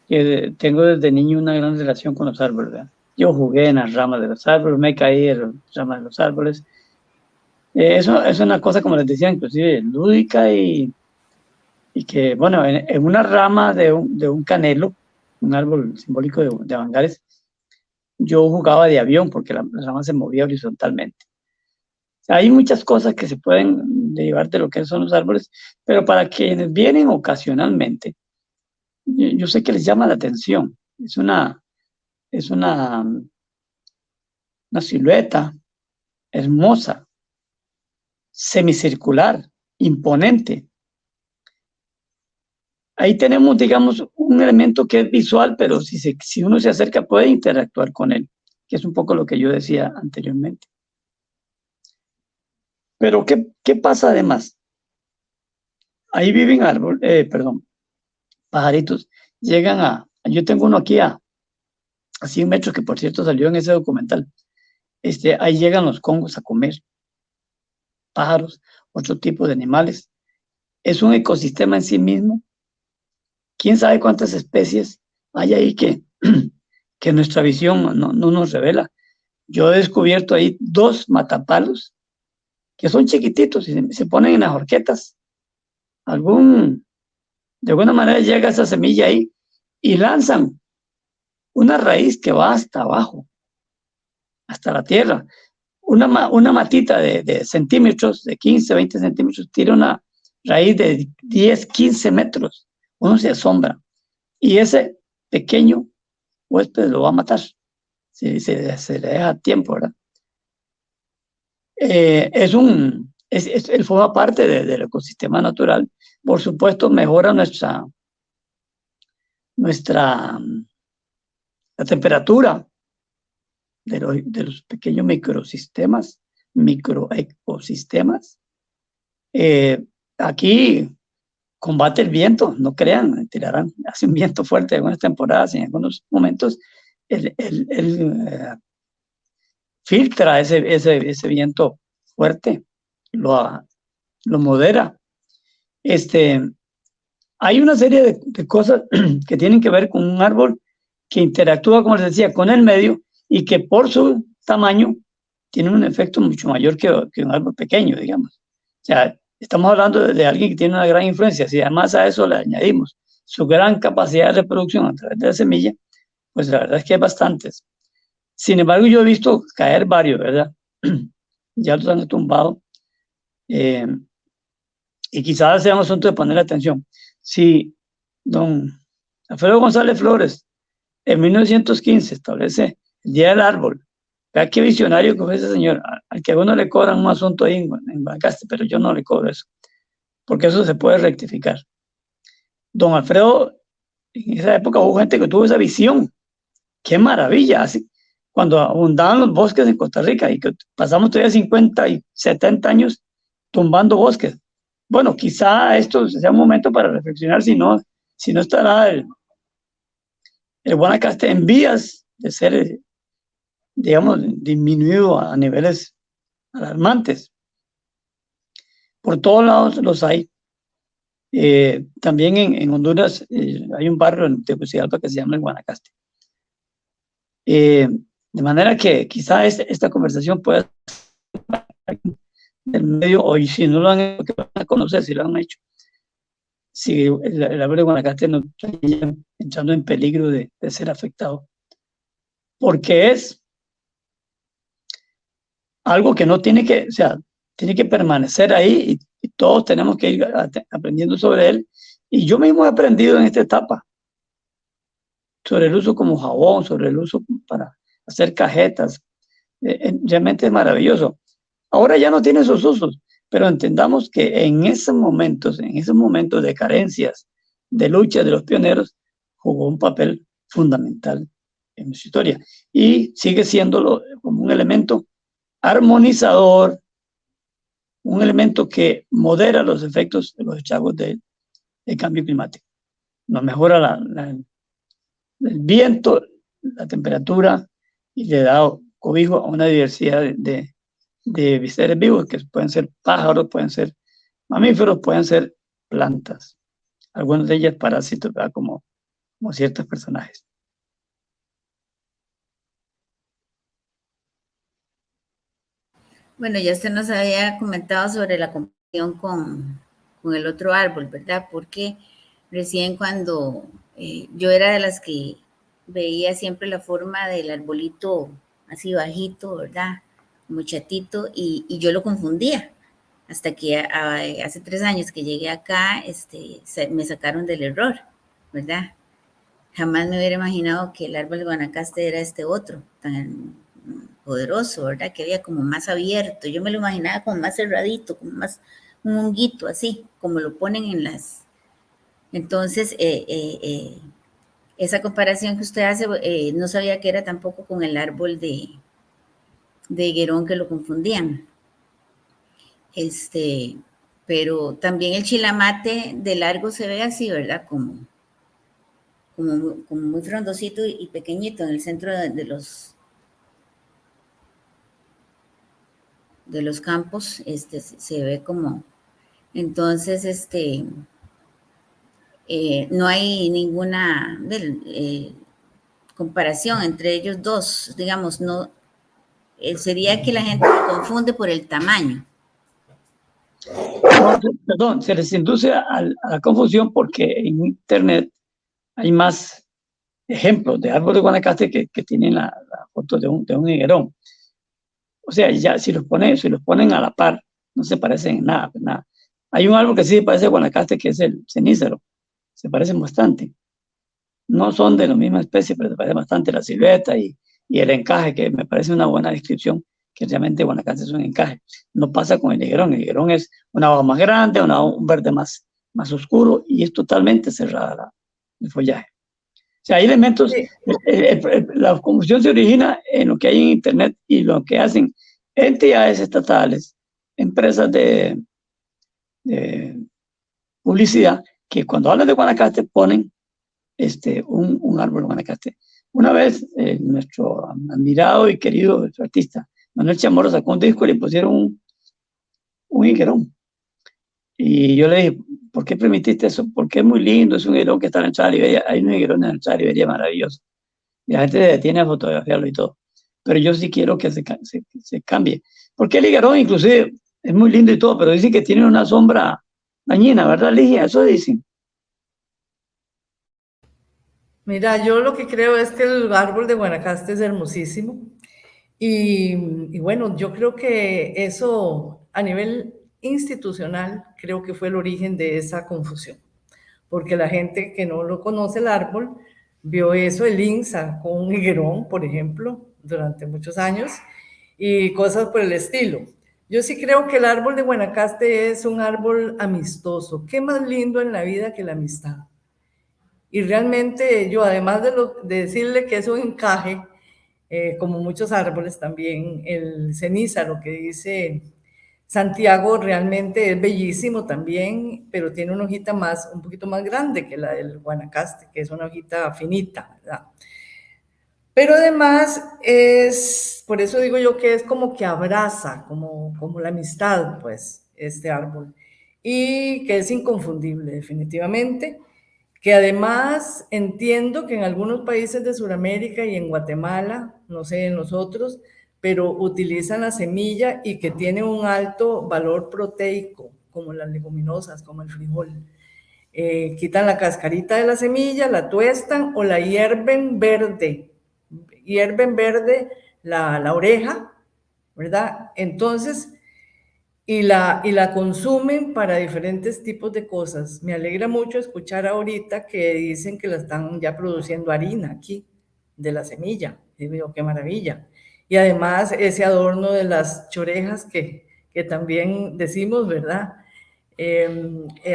que tengo desde niño una gran relación con los árboles, ¿verdad? Yo jugué en las ramas de los árboles, me caí en las ramas de los árboles. Eso es una cosa, como les decía, inclusive lúdica y que, bueno, en una rama de un canelo, un árbol simbólico de Bangares, yo jugaba de avión porque la rama se movía horizontalmente. Hay muchas cosas que se pueden derivar de lo que son los árboles, pero para quienes vienen ocasionalmente, yo sé que les llama la atención. Es una silueta hermosa, semicircular, imponente. Ahí tenemos, digamos, un elemento que es visual, pero si uno se acerca puede interactuar con él, que es un poco lo que yo decía anteriormente. Pero ¿qué pasa además? Ahí viven pajaritos. Llegan yo tengo uno aquí a 100 metros, que por cierto salió en ese documental. Ahí llegan los congos a comer, pájaros, otro tipo de animales. Es un ecosistema en sí mismo. ¿Quién sabe cuántas especies hay ahí que nuestra visión no nos revela? Yo he descubierto ahí 2 matapalos que son chiquititos y se ponen en las horquetas. De alguna manera llega esa semilla ahí y lanzan una raíz que va hasta abajo, hasta la tierra. Una matita de centímetros, de 15, 20 centímetros, tira una raíz de 10, 15 metros. Uno se asombra. Y ese pequeño huésped lo va a matar si se le deja tiempo, ¿verdad? Él forma parte del ecosistema natural. Por supuesto, mejora la temperatura de los pequeños microecosistemas. Aquí combate el viento, no crean, hace un viento fuerte en algunas temporadas y en algunos momentos él filtra ese viento fuerte, lo modera. Hay una serie de cosas que tienen que ver con un árbol que interactúa, como les decía, con el medio y que por su tamaño tiene un efecto mucho mayor que un árbol pequeño, digamos. O sea, estamos hablando de alguien que tiene una gran influencia. Si además a eso le añadimos su gran capacidad de reproducción a través de la semilla, pues la verdad es que hay bastantes. Sin embargo, yo he visto caer varios, ¿verdad? Ya los han tumbado. Y quizás sea un asunto de poner atención. Si don Alfredo González Flores en 1915 establece el Día del Árbol, vea qué visionario que fue ese señor, al que a uno le cobran un asunto ahí en Bancaste, pero yo no le cobro eso, porque eso se puede rectificar. Don Alfredo, en esa época hubo gente que tuvo esa visión. ¡Qué maravilla! Así, cuando abundaban los bosques en Costa Rica y que pasamos todavía 50 y 70 años tumbando bosques. Bueno, quizá esto sea un momento para reflexionar si no estará el Guanacaste en vías de ser digamos, disminuido a niveles alarmantes. Por todos lados los hay. También en Honduras hay un barrio en Tegucigalpa que se llama el Guanacaste. De manera que quizá esta conversación pueda ser del medio, o si no lo han hecho, que van a conocer, si lo han hecho. Si el árbol de Guanacaste no está entrando en peligro de ser afectado. Porque es algo que no tiene que, o sea, tiene que permanecer ahí y todos tenemos que ir aprendiendo sobre él. Y yo mismo he aprendido en esta etapa sobre el uso como jabón, sobre el uso para hacer cajetas. Realmente es maravilloso. Ahora ya no tiene esos usos, pero entendamos que en esos momentos de carencias, de lucha de los pioneros, jugó un papel fundamental en nuestra historia y sigue siéndolo como un elemento armonizador, un elemento que modera los efectos de los estragos del cambio climático. Nos mejora el viento, la temperatura y le da cobijo a una diversidad de seres vivos que pueden ser pájaros, pueden ser mamíferos, pueden ser plantas. Algunas de ellas parásitos, ¿verdad? Como ciertos personajes. Bueno, ya usted nos había comentado sobre la comparación con el otro árbol, ¿verdad? Porque recién cuando yo era de las que veía siempre la forma del arbolito así bajito, ¿verdad? Como chatito, y yo lo confundía. Hasta que hace 3 años que llegué acá, me sacaron del error, ¿verdad? Jamás me hubiera imaginado que el árbol de Guanacaste era este otro, tan poderoso, ¿verdad? Que había como más abierto. Yo me lo imaginaba como más cerradito, como más un honguito, así, como lo ponen en las... Entonces, esa comparación que usted hace, no sabía que era tampoco con el árbol de higuerón, que lo confundían. Pero también el chilamate de largo se ve así, ¿verdad? Como muy frondosito y pequeñito en el centro de los campos, se ve como... Entonces, no hay ninguna comparación entre ellos dos, digamos, no, sería que la gente lo confunde por el tamaño. No, perdón, se les induce a la confusión porque en Internet hay más ejemplos de árboles de Guanacaste que tienen la foto de un higuerón. O sea, ya si los ponen a la par, no se parecen en nada, nada. Hay un árbol que sí parece a Guanacaste, que es el cenícero. Se parecen bastante. No son de la misma especie, pero se parece bastante la silueta y el encaje, que me parece una buena descripción, que realmente Guanacaste es un encaje. No pasa con el higuerón. El higuerón es una hoja más grande, un verde más oscuro y es totalmente cerrada el follaje. O sea, hay elementos, sí. La confusión se origina en lo que hay en Internet y lo que hacen entidades estatales, empresas de publicidad, que cuando hablan de Guanacaste ponen un árbol de Guanacaste. Una vez nuestro admirado y querido artista Manuel Chamorro sacó un disco y le pusieron un higuerón. Y yo le dije, ¿por qué permitiste eso? Porque es muy lindo, es un higuerón que está en el Chá de Liberia, hay un higuerón en el Chá de Liberia maravilloso. Y la gente se detiene a fotografiarlo y todo. Pero yo sí quiero que se cambie. Porque el higuerón inclusive es muy lindo y todo, pero dicen que tiene una sombra dañina, ¿verdad, Ligia? Eso dicen. Mira, yo lo que creo es que el árbol de Guanacaste es hermosísimo y bueno, yo creo que eso a nivel institucional creo que fue el origen de esa confusión, porque la gente que no lo conoce el árbol vio eso, el INSA con un higuerón, por ejemplo, durante muchos años y cosas por el estilo. Yo sí creo que el árbol de Guanacaste es un árbol amistoso. ¿Qué más lindo en la vida que la amistad? Y realmente yo, además de decirle que es un encaje, como muchos árboles también, el cenízaro que dice Santiago realmente es bellísimo también, pero tiene una hojita un poquito más grande que la del Guanacaste, que es una hojita finita, ¿verdad? Pero además por eso digo yo que es como que abraza, como la amistad, pues, este árbol. Y que es inconfundible, definitivamente. Que además entiendo que en algunos países de Sudamérica y en Guatemala, no sé en los otros, pero utilizan la semilla y que tiene un alto valor proteico, como las leguminosas, como el frijol. Quitan la cascarita de la semilla, la tuestan o la hierven verde la oreja, ¿verdad? Entonces, y la consumen para diferentes tipos de cosas. Me alegra mucho escuchar ahorita que dicen que la están ya produciendo harina aquí, de la semilla. Y digo, qué maravilla. Y además ese adorno de las chorejas que también decimos, ¿verdad?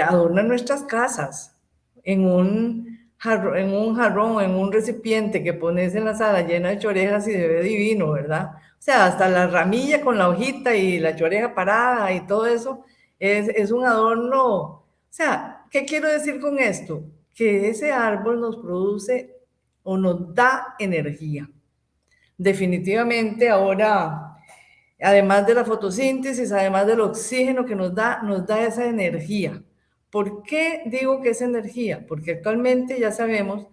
Adornan nuestras casas en un jarrón, en un recipiente que pones en la sala llena de chorejas y se ve divino, ¿verdad? O sea, hasta la ramilla con la hojita y la choreja parada y todo eso es un adorno. O sea, ¿qué quiero decir con esto? Que ese árbol nos produce o nos da energía. Definitivamente ahora, además de la fotosíntesis, además del oxígeno que nos da esa energía. ¿Por qué digo que es energía? Porque actualmente ya sabemos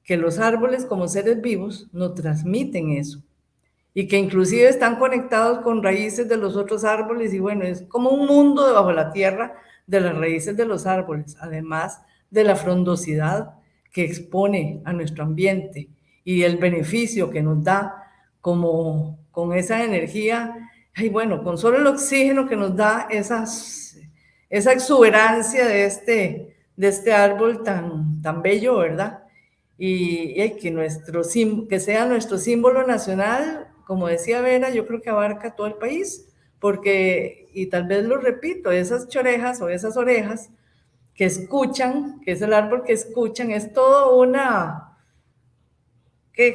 que los árboles como seres vivos nos transmiten eso y que inclusive están conectados con raíces de los otros árboles y bueno, es como un mundo debajo de la tierra de las raíces de los árboles, además de la frondosidad que expone a nuestro ambiente y el beneficio que nos da como con esa energía, y bueno, con solo el oxígeno que nos da esa exuberancia de este árbol tan bello, ¿verdad? Y que sea nuestro símbolo nacional, como decía Vera, yo creo que abarca todo el país, porque, y tal vez lo repito, esas chorejas o esas orejas que escuchan, que es el árbol que escuchan, es todo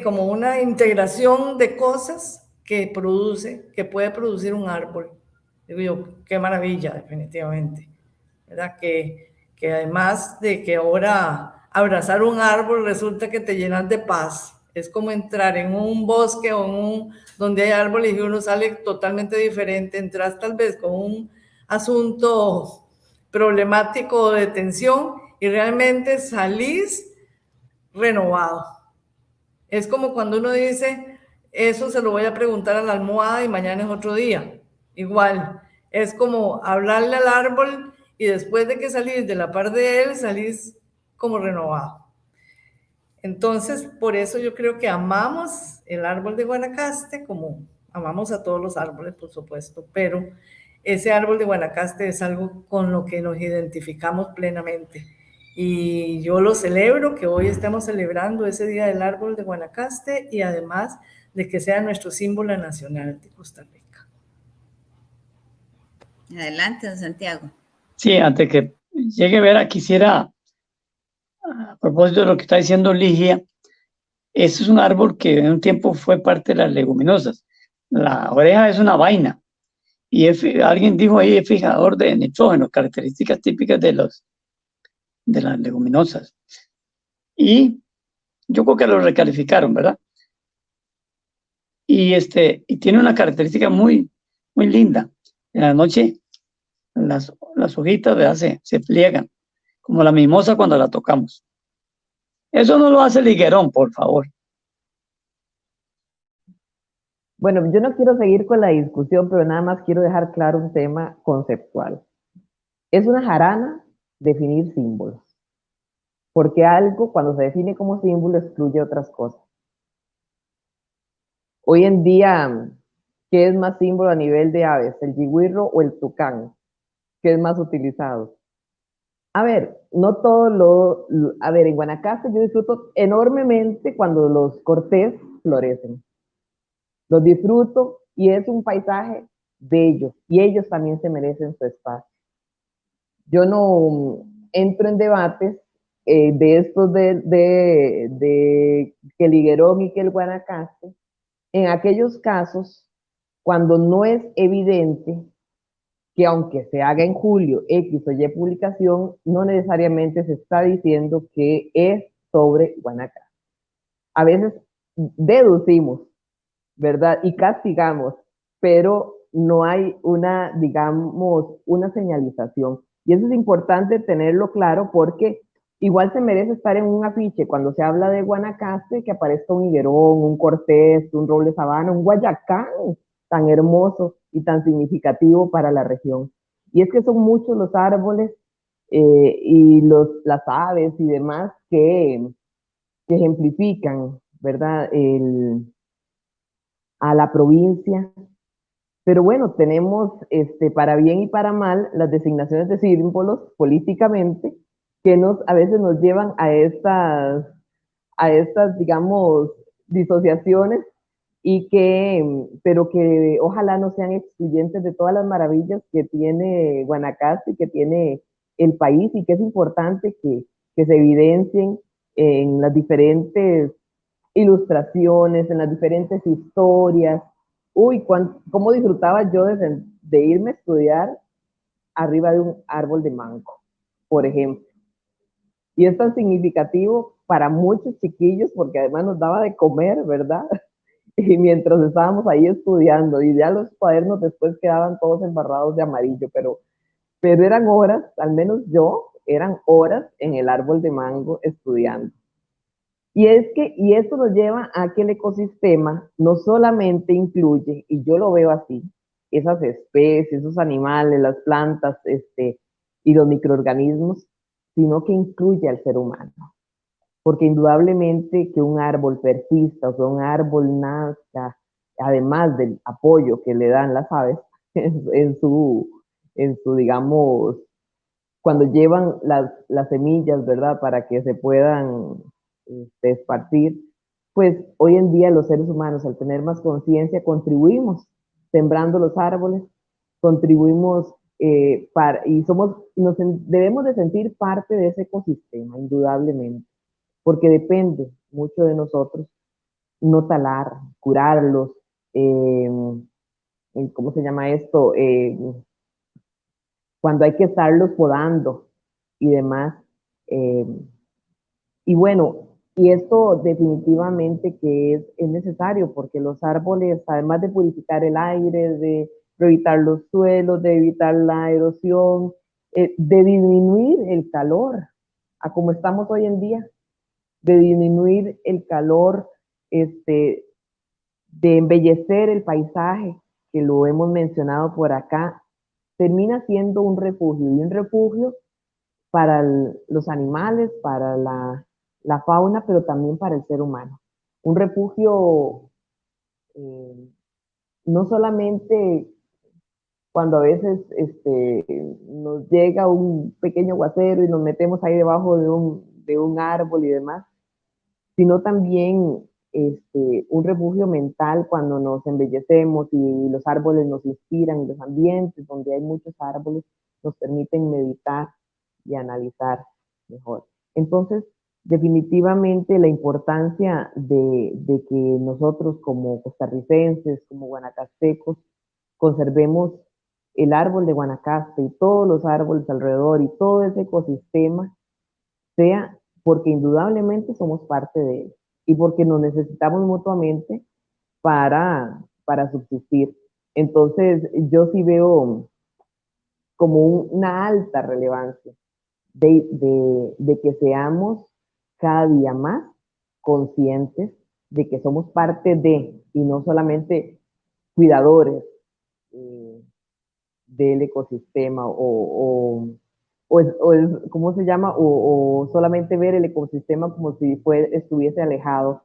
como una integración de cosas que puede producir un árbol. Digo yo, qué maravilla, definitivamente, ¿verdad? Que además de que ahora abrazar un árbol resulta que te llenas de paz. Es como entrar en un bosque o donde hay árboles y uno sale totalmente diferente. Entras tal vez con un asunto problemático de tensión y realmente salís renovado. Es como cuando uno dice, eso se lo voy a preguntar a la almohada y mañana es otro día. Igual, es como hablarle al árbol y después de que salís de la par de él, salís como renovado. Entonces, por eso yo creo que amamos el árbol de Guanacaste, como amamos a todos los árboles, por supuesto, pero ese árbol de Guanacaste es algo con lo que nos identificamos plenamente. Y yo lo celebro, que hoy estemos celebrando ese Día del Árbol de Guanacaste y además de que sea nuestro símbolo nacional de Costa Rica. Adelante, don Santiago. Sí, antes que llegue a ver, quisiera, a propósito de lo que está diciendo Ligia, ese es un árbol que en un tiempo fue parte de las leguminosas. La oreja es una vaina y alguien dijo ahí, es fijador de nitrógeno, características típicas de las leguminosas. Y yo creo que lo recalificaron, ¿verdad? Y tiene una característica muy, muy linda. En la noche las hojitas, ¿verdad? se pliegan, como la mimosa cuando la tocamos. Eso no lo hace el higuerón, por favor. Bueno, yo no quiero seguir con la discusión, pero nada más quiero dejar claro un tema conceptual. Es una jarana definir símbolos, porque algo cuando se define como símbolo excluye otras cosas. Hoy en día, ¿qué es más símbolo a nivel de aves? ¿El yigüirro o el tucán? ¿Qué es más utilizado? A ver, no todo a ver, en Guanacaste yo disfruto enormemente cuando los cortés florecen. Los disfruto y es un paisaje bello y ellos también se merecen su espacio. Yo no entro en debates de estos de que el higuerón y que el Guanacaste, en aquellos casos cuando no es evidente que aunque se haga en julio X o Y publicación, no necesariamente se está diciendo que es sobre Guanacaste. A veces deducimos, ¿verdad? Y castigamos, pero no hay una, digamos, una señalización. Y eso es importante tenerlo claro porque igual se merece estar en un afiche cuando se habla de Guanacaste, que aparezca un higuerón, un cortés, un roble sabana, un guayacán tan hermoso y tan significativo para la región. Y es que son muchos los árboles y las aves y demás que ejemplifican, ¿verdad? A la provincia. Pero bueno, tenemos para bien y para mal las designaciones de símbolos políticamente que a veces nos llevan a estas, digamos, disociaciones pero que ojalá no sean excluyentes de todas las maravillas que tiene Guanacaste y que tiene el país, y que es importante que se evidencien en las diferentes ilustraciones, en las diferentes historias. Uy, cómo disfrutaba yo de irme a estudiar arriba de un árbol de mango, por ejemplo. Y es tan significativo para muchos chiquillos porque además nos daba de comer, ¿verdad? Y mientras estábamos ahí estudiando, y ya los cuadernos después quedaban todos embarrados de amarillo, pero eran horas, al menos yo, eran horas en el árbol de mango estudiando. Y esto nos lleva a que el ecosistema no solamente incluye, y yo lo veo así, esas especies, esos animales, las plantas, y los microorganismos, sino que incluye al ser humano. Porque indudablemente que un árbol persista, o sea, un árbol nazca, además del apoyo que le dan las aves en su, digamos, cuando llevan las semillas, ¿verdad? Para que se puedan esparcir, pues hoy en día los seres humanos, al tener más conciencia, contribuimos sembrando los árboles, contribuimos y debemos de sentir parte de ese ecosistema, indudablemente, porque depende mucho de nosotros no talar, curarlos, ¿cómo se llama esto? Cuando hay que estarlos podando y demás. Y bueno, y esto definitivamente que es necesario, porque los árboles, además de purificar el aire, de evitar los suelos, de evitar la erosión, de disminuir el calor, a como estamos hoy en día, de disminuir el calor, de embellecer el paisaje, que lo hemos mencionado por acá, termina siendo un refugio, y un refugio para los animales, para la fauna, pero también para el ser humano. Un refugio no solamente cuando a veces nos llega un pequeño aguacero y nos metemos ahí debajo de un árbol y demás, sino también un refugio mental cuando nos embellecemos y los árboles nos inspiran, y los ambientes donde hay muchos árboles nos permiten meditar y analizar mejor. Entonces, definitivamente la importancia de que nosotros como costarricenses, como guanacastecos, conservemos el árbol de Guanacaste y todos los árboles alrededor y todo ese ecosistema, sea porque indudablemente somos parte de él y porque nos necesitamos mutuamente para subsistir. Entonces, yo sí veo como una alta relevancia de que seamos cada día más conscientes de que somos parte de, y no solamente cuidadores del ecosistema, ¿cómo se llama? O solamente ver el ecosistema como si estuviese alejado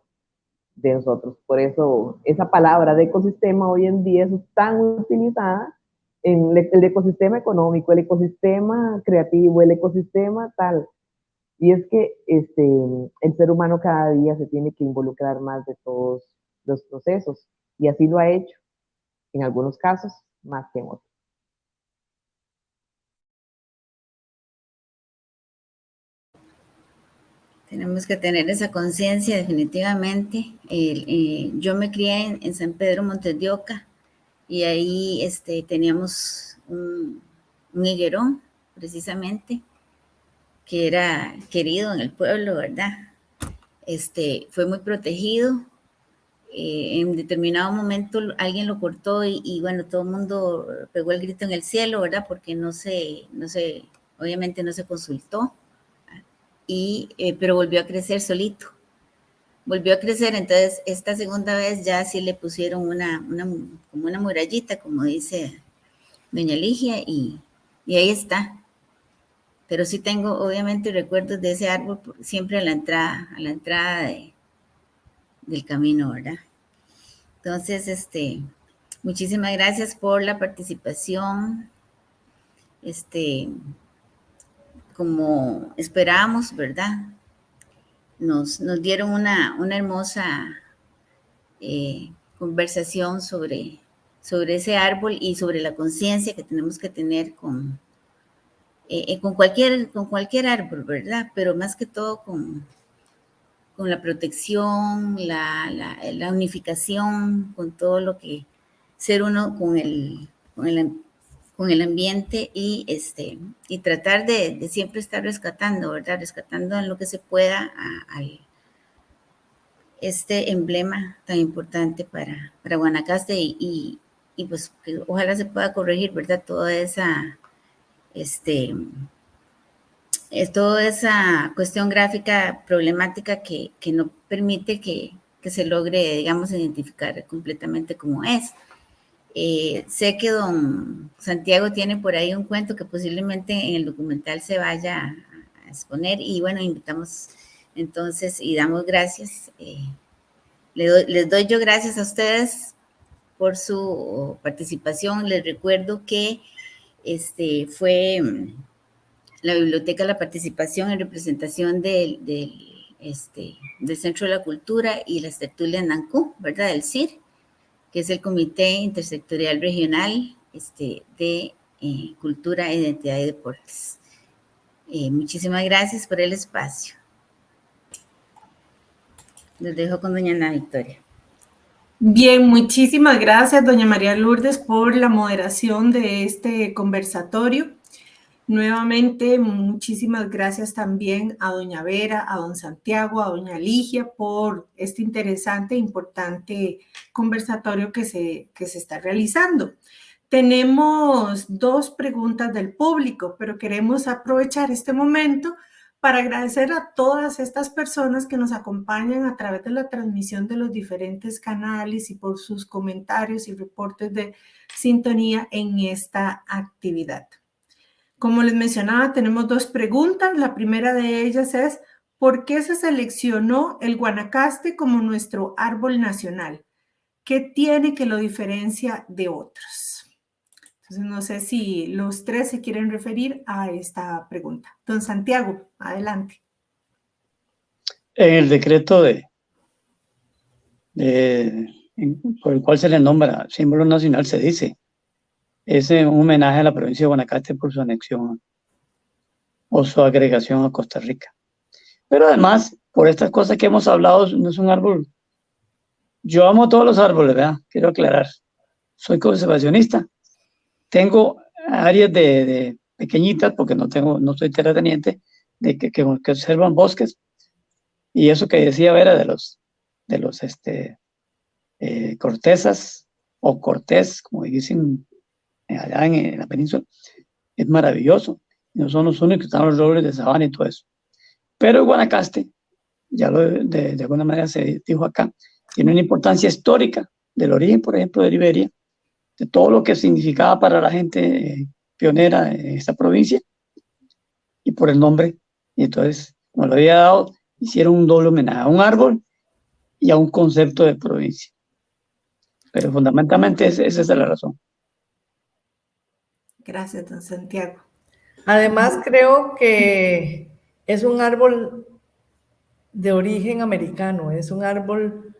de nosotros. Por eso esa palabra de ecosistema hoy en día es tan utilizada en el ecosistema económico, el ecosistema creativo, el ecosistema tal. Y es que el ser humano cada día se tiene que involucrar más de todos los procesos, y así lo ha hecho, en algunos casos más que en otros. Tenemos que tener esa conciencia definitivamente. Yo me crié en San Pedro Montes de Oca, y ahí teníamos un higuerón, precisamente, que era querido en el pueblo, ¿verdad? Fue muy protegido, en determinado momento alguien lo cortó y bueno, todo el mundo pegó el grito en el cielo, ¿verdad? Porque obviamente no se consultó, pero volvió a crecer solito. Volvió a crecer, entonces esta segunda vez ya sí le pusieron como una murallita, como dice doña Ligia, y ahí está. Pero sí tengo obviamente recuerdos de ese árbol siempre a la entrada del camino, ¿verdad? Entonces, muchísimas gracias por la participación. Como esperábamos, ¿verdad? Nos dieron una hermosa conversación sobre ese árbol y sobre la conciencia que tenemos que tener con cualquier árbol, ¿verdad? Pero más que todo con la protección, la unificación, con todo lo que ser uno con el ambiente y tratar de siempre estar rescatando, ¿verdad? Rescatando en lo que se pueda este emblema tan importante para Guanacaste y pues que ojalá se pueda corregir, ¿verdad? Toda esa cuestión gráfica problemática que no permite que se logre, digamos, identificar completamente cómo es. Sé que don Santiago tiene por ahí un cuento que posiblemente en el documental se vaya a exponer y bueno, invitamos entonces y damos gracias. Les doy yo gracias a ustedes por su participación. Les recuerdo que fue la biblioteca La Participación en representación del Centro de la Cultura y las tertulias NANCU, ¿verdad? Del CIR, que es el Comité Intersectorial Regional de Cultura, Identidad y Deportes. Muchísimas gracias por el espacio. Les dejo con doña Ana Victoria. Bien, muchísimas gracias, doña María Lourdes, por la moderación de este conversatorio. Nuevamente, muchísimas gracias también a doña Vera, a don Santiago, a doña Ligia por este interesante e importante conversatorio que se está realizando. Tenemos 2 preguntas del público, pero queremos aprovechar este momento para agradecer a todas estas personas que nos acompañan a través de la transmisión de los diferentes canales y por sus comentarios y reportes de sintonía en esta actividad. Como les mencionaba, tenemos 2 preguntas. La primera de ellas es, ¿por qué se seleccionó el Guanacaste como nuestro árbol nacional? ¿Qué tiene que lo diferencia de otros? Entonces, no sé si los 3 se quieren referir a esta pregunta. Don Santiago, adelante. En el decreto por el cual se le nombra símbolo nacional se dice, es un homenaje a la provincia de Guanacaste por su anexión o su agregación a Costa Rica. Pero además, por estas cosas que hemos hablado, no es un árbol. Yo amo todos los árboles, ¿verdad? Quiero aclarar. Soy conservacionista. Tengo áreas de pequeñitas, porque no soy terrateniente, que observan bosques. Y eso que decía Vera de los cortezas o cortés, como dicen allá en la península, es maravilloso. No son los únicos que están los robles de sabana y todo eso. Pero Guanacaste, ya de alguna manera se dijo acá, tiene una importancia histórica del origen, por ejemplo, de Liberia, de todo lo que significaba para la gente pionera en esta provincia y por el nombre. Y entonces, como lo había dado, hicieron un doble homenaje a un árbol y a un concepto de provincia. Pero fundamentalmente esa es la razón. Gracias, don Santiago. Además, creo que es un árbol de origen americano, es un árbol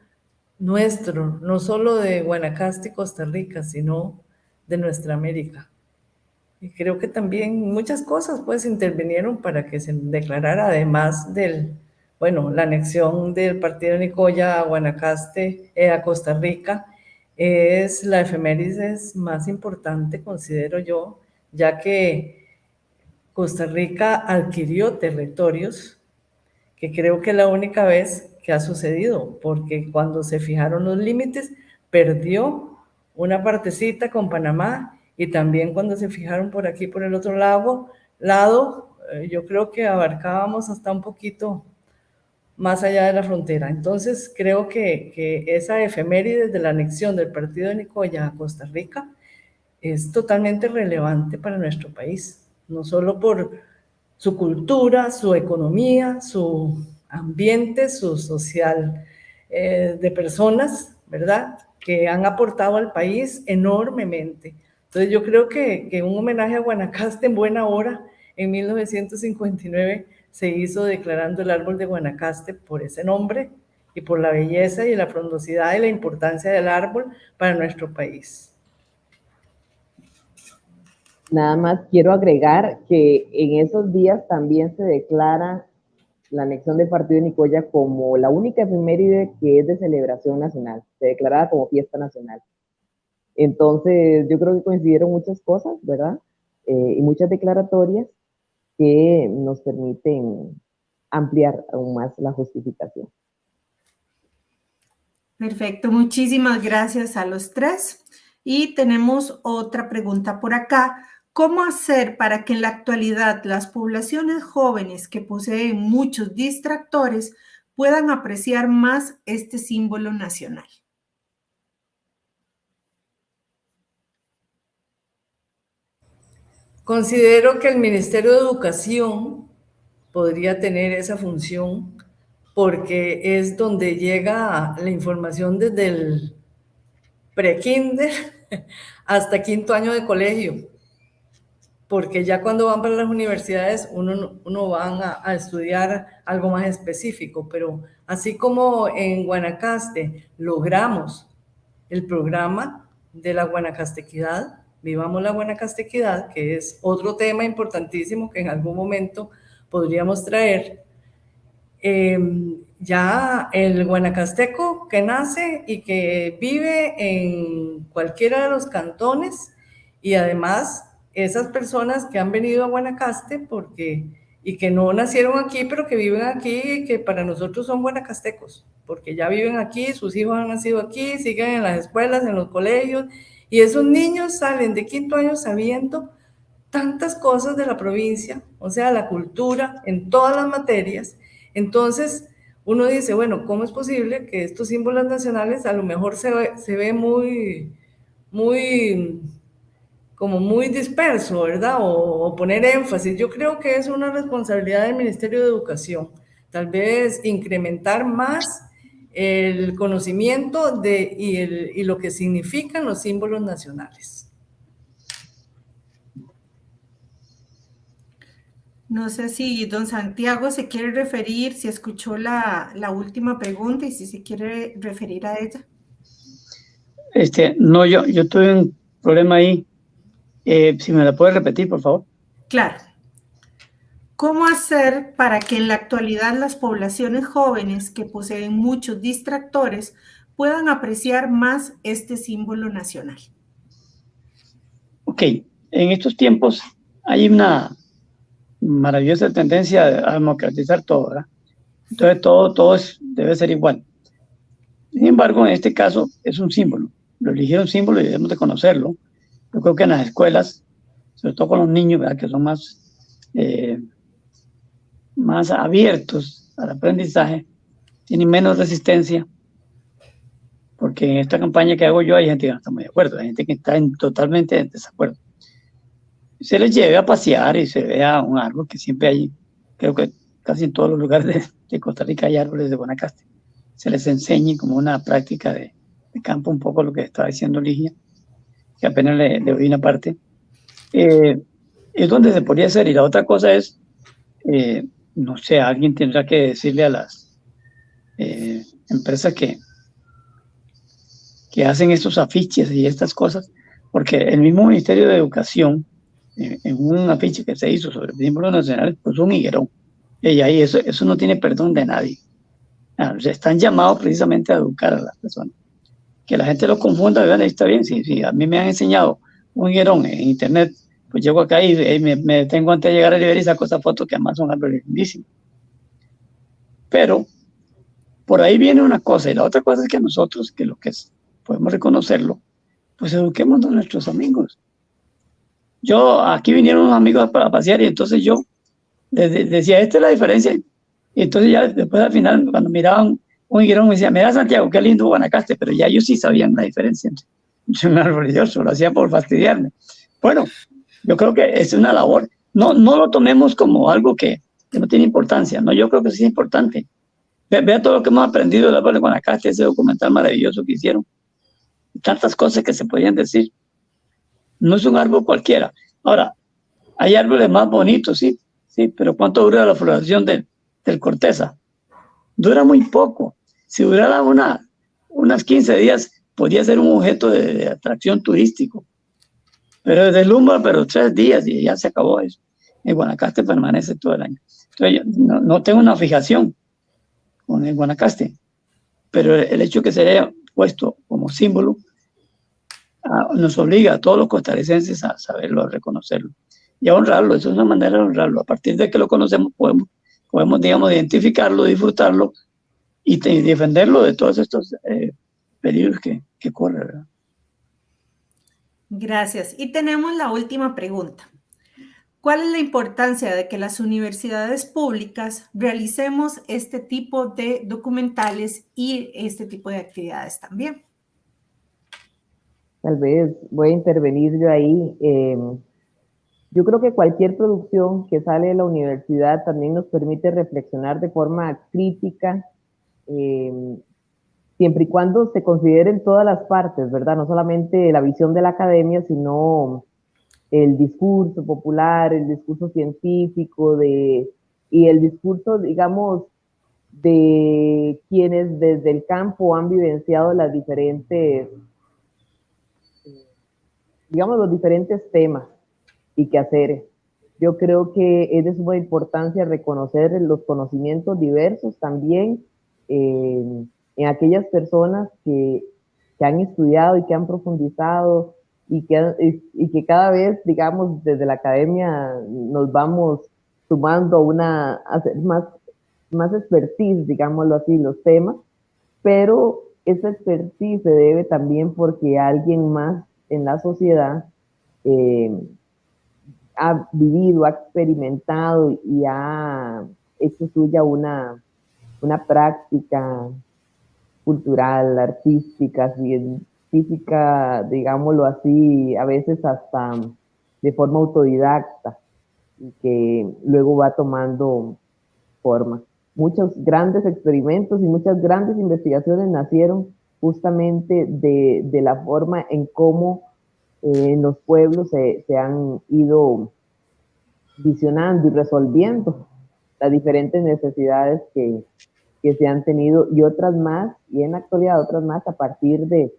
nuestro, no solo de Guanacaste y Costa Rica, sino de nuestra América. Y creo que también muchas cosas pues intervinieron para que se declarara, además la anexión del partido de Nicoya a Guanacaste, a Costa Rica, es la efemérides más importante, considero yo, ya que Costa Rica adquirió territorios, que creo que es la única vez que ha sucedido, porque cuando se fijaron los límites, perdió una partecita con Panamá, y también cuando se fijaron por aquí, por el otro lado, yo creo que abarcábamos hasta un poquito más allá de la frontera. Entonces, creo que esa efeméride de la anexión del partido de Nicoya a Costa Rica es totalmente relevante para nuestro país, no solo por su cultura, su economía, su ambiente, su social, de personas, ¿verdad?, que han aportado al país enormemente. Entonces yo creo que un homenaje a Guanacaste en buena hora, en 1959 se hizo declarando el árbol de Guanacaste por ese nombre y por la belleza y la frondosidad y la importancia del árbol para nuestro país. Nada más quiero agregar que en esos días también se declara la anexión del partido de Nicoya como la única efeméride que es de celebración nacional, se declaraba como fiesta nacional. Entonces, yo creo que coincidieron muchas cosas, ¿verdad? Y muchas declaratorias que nos permiten ampliar aún más la justificación. Perfecto, muchísimas gracias a los tres. Y tenemos otra pregunta por acá. ¿Cómo hacer para que en la actualidad las poblaciones jóvenes que poseen muchos distractores puedan apreciar más este símbolo nacional? Considero que el Ministerio de Educación podría tener esa función, porque es donde llega la información desde el pre-kinder hasta quinto año de colegio, porque ya cuando van para las universidades uno van a estudiar algo más específico, pero así como en Guanacaste logramos el programa de la Guanacastequidad, Vivamos la Guanacastequidad, que es otro tema importantísimo que en algún momento podríamos traer. Ya el guanacasteco que nace y que vive en cualquiera de los cantones, y además esas personas que han venido a Guanacaste y que no nacieron aquí, pero que viven aquí y que para nosotros son guanacastecos, porque ya viven aquí, sus hijos han nacido aquí, siguen en las escuelas, en los colegios, y esos niños salen de quinto año sabiendo tantas cosas de la provincia, o sea, la cultura en todas las materias. Entonces uno dice, bueno, ¿cómo es posible que estos símbolos nacionales a lo mejor se ve muy disperso, ¿verdad? O poner énfasis? Yo creo que es una responsabilidad del Ministerio de Educación, tal vez incrementar más el conocimiento y lo que significan los símbolos nacionales. No sé si don Santiago se quiere referir, si escuchó la última pregunta y si se quiere referir a ella. No, yo tuve un problema ahí. Si me la puede repetir, por favor. Claro. ¿Cómo hacer para que en la actualidad las poblaciones jóvenes que poseen muchos distractores puedan apreciar más este símbolo nacional? Ok, en estos tiempos hay una maravillosa tendencia a democratizar todo, ¿verdad? Entonces todo debe ser igual. Sin embargo, en este caso es un símbolo. Lo eligieron símbolo y debemos de conocerlo. Yo creo que en las escuelas, sobre todo con los niños, ¿verdad?, que son más abiertos al aprendizaje, tienen menos resistencia, porque en esta campaña que hago yo hay gente que no está muy de acuerdo, hay gente que está totalmente en desacuerdo. Se les lleve a pasear y se vea un árbol que siempre hay, creo que casi en todos los lugares de Costa Rica hay árboles de Guanacaste. Se les enseñe como una práctica de campo, un poco lo que estaba diciendo Ligia, que apenas le oí una parte. Es donde se podría hacer. Y la otra cosa es, no sé, alguien tendrá que decirle a las empresas que hacen estos afiches y estas cosas, porque el mismo Ministerio de Educación, en un afiche que se hizo sobre el símbolo nacional, pues un higuerón. Y ahí eso no tiene perdón de nadie. Están llamados precisamente a educar a las personas. Que la gente lo confunda, vean, ahí está bien. Si a mí me han enseñado un higuerón en internet, pues llego acá y me detengo antes de llegar a Liberia y saco esa foto, que además son árboles lindísimos. Pero por ahí viene una cosa, y la otra cosa es que nosotros, que lo que es, podemos reconocerlo, pues eduquemos a nuestros amigos. Aquí vinieron unos amigos para pasear y entonces yo decía, esta es la diferencia. Y entonces ya después al final, cuando miraban un higuerón, me decía, mira Santiago, qué lindo Guanacaste, pero ya ellos sí sabían la diferencia entre un árbol y otro, lo hacía por fastidiarme. Bueno, yo creo que es una labor. No lo tomemos como algo que no tiene importancia, no, yo creo que sí es importante. Vea todo lo que hemos aprendido del árbol de Guanacaste, ese documental maravilloso que hicieron. Tantas cosas que se podían decir. No es un árbol cualquiera. Ahora, hay árboles más bonitos, sí, pero ¿cuánto dura la floración del corteza? Dura muy poco. Si durara unas 15 días, podría ser un objeto de atracción turístico. Pero deslumbra, pero 3 días y ya se acabó eso. En Guanacaste permanece todo el año. Entonces, yo no tengo una fijación con el Guanacaste, pero el hecho que se haya puesto como símbolo nos obliga a todos los costarricenses a saberlo, a reconocerlo y a honrarlo. Eso es una manera de honrarlo. A partir de que lo conocemos podemos digamos, identificarlo, disfrutarlo y defenderlo de todos estos peligros que corre, ¿verdad? Gracias. Y tenemos la última pregunta. ¿Cuál es la importancia de que las universidades públicas realicemos este tipo de documentales y este tipo de actividades también? Tal vez voy a intervenir yo ahí. Yo creo que cualquier producción que sale de la universidad también nos permite reflexionar de forma crítica, siempre y cuando se consideren todas las partes, ¿verdad? No solamente la visión de la academia, sino el discurso popular, el discurso científico y el discurso, digamos, de quienes desde el campo han vivenciado las diferentes, digamos, los diferentes temas y quehaceres. Yo creo que es de suma importancia reconocer los conocimientos diversos también en aquellas personas que han estudiado y que han profundizado y que cada vez, digamos, desde la academia nos vamos sumando a hacer más expertise, digámoslo así, los temas, pero esa expertise se debe también porque alguien más en la sociedad ha vivido, ha experimentado y ha hecho suya una práctica cultural, artística, científica, digámoslo así, a veces hasta de forma autodidacta, y que luego va tomando forma. Muchos grandes experimentos y muchas grandes investigaciones nacieron justamente de la forma en cómo en los pueblos se han ido visionando y resolviendo las diferentes necesidades que se han tenido y otras más, y en la actualidad otras más a partir de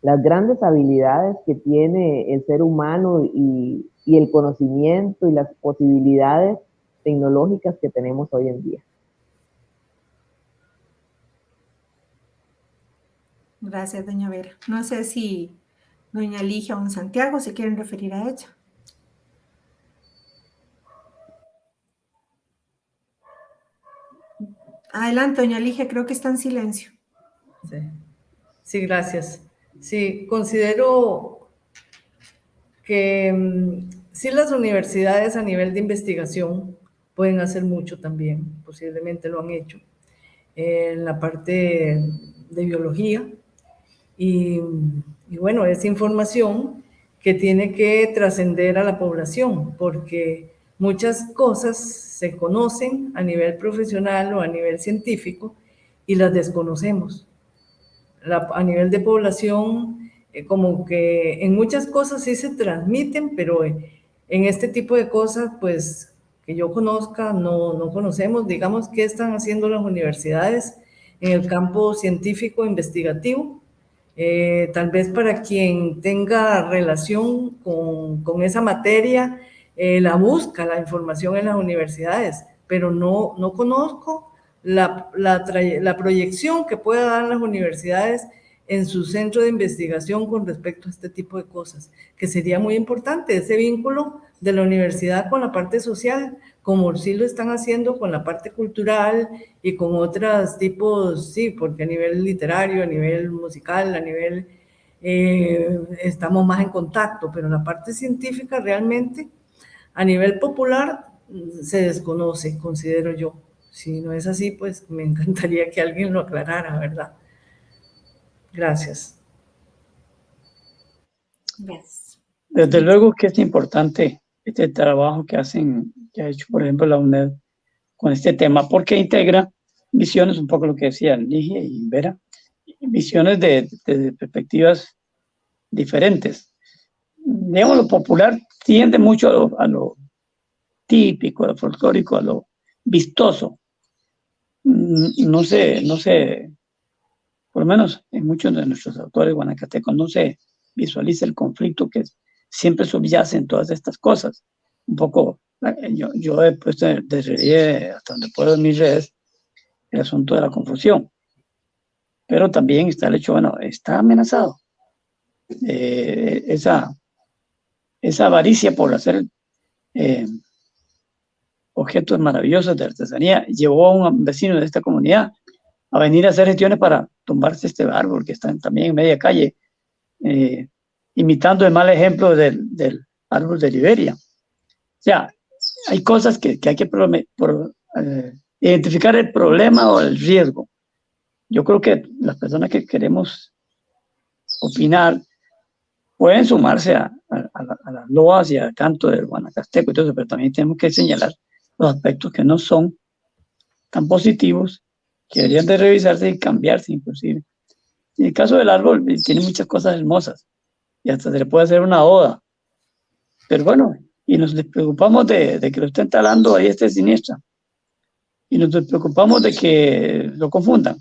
las grandes habilidades que tiene el ser humano y el conocimiento y las posibilidades tecnológicas que tenemos hoy en día. Gracias, doña Vera. No sé si doña Ligia o don Santiago se quieren referir a ella. Adelante, doña Ligia, creo que está en silencio. Sí, gracias. Sí, considero que sí las universidades a nivel de investigación pueden hacer mucho también, posiblemente lo han hecho, en la parte de biología. Y bueno, es información que tiene que trascender a la población, porque muchas cosas se conocen a nivel profesional o a nivel científico y las desconocemos. A nivel de población, como que en muchas cosas sí se transmiten, pero en este tipo de cosas, pues, que yo conozca, no conocemos. Digamos, qué están haciendo las universidades en el campo científico investigativo. Tal vez para quien tenga relación con esa materia, la busca la información en las universidades, pero no conozco la proyección que pueda dar las universidades en su centro de investigación con respecto a este tipo de cosas, que sería muy importante, ese vínculo de la universidad con la parte social, como sí lo están haciendo con la parte cultural y con otros tipos, sí, porque a nivel literario, a nivel musical, a nivel, estamos más en contacto, pero la parte científica realmente, a nivel popular, se desconoce, considero yo. Si no es así, pues me encantaría que alguien lo aclarara, ¿verdad? Gracias. Gracias. Desde luego que es importante este trabajo que ha hecho, por ejemplo, la UNED con este tema, porque integra visiones, un poco lo que decían Ligia y Vera, visiones de perspectivas diferentes. Digamos, lo popular tiende mucho a lo típico, a lo folclórico, a lo vistoso. No sé, por lo menos en muchos de nuestros autores guanacatecos no se visualiza el conflicto que siempre subyace en todas estas cosas. Un poco, yo he puesto de relieve hasta donde puedo en mis redes el asunto de la confusión. Pero también está el hecho, bueno, está amenazado. Esa avaricia por hacer objetos maravillosos de artesanía llevó a un vecino de esta comunidad a venir a hacer gestiones para tumbarse este árbol que está también en media calle, imitando el mal ejemplo del árbol de Liberia. O sea, hay cosas que hay que identificar el problema o el riesgo. Yo creo que las personas que queremos opinar pueden sumarse a las loas y al canto del guanacasteco y todo eso, pero también tenemos que señalar los aspectos que no son tan positivos, que deberían de revisarse y cambiarse inclusive. En el caso del árbol, tiene muchas cosas hermosas y hasta se le puede hacer una oda. Pero bueno, y nos preocupamos de que lo estén talando ahí esté siniestra. Y nos preocupamos de que lo confundan.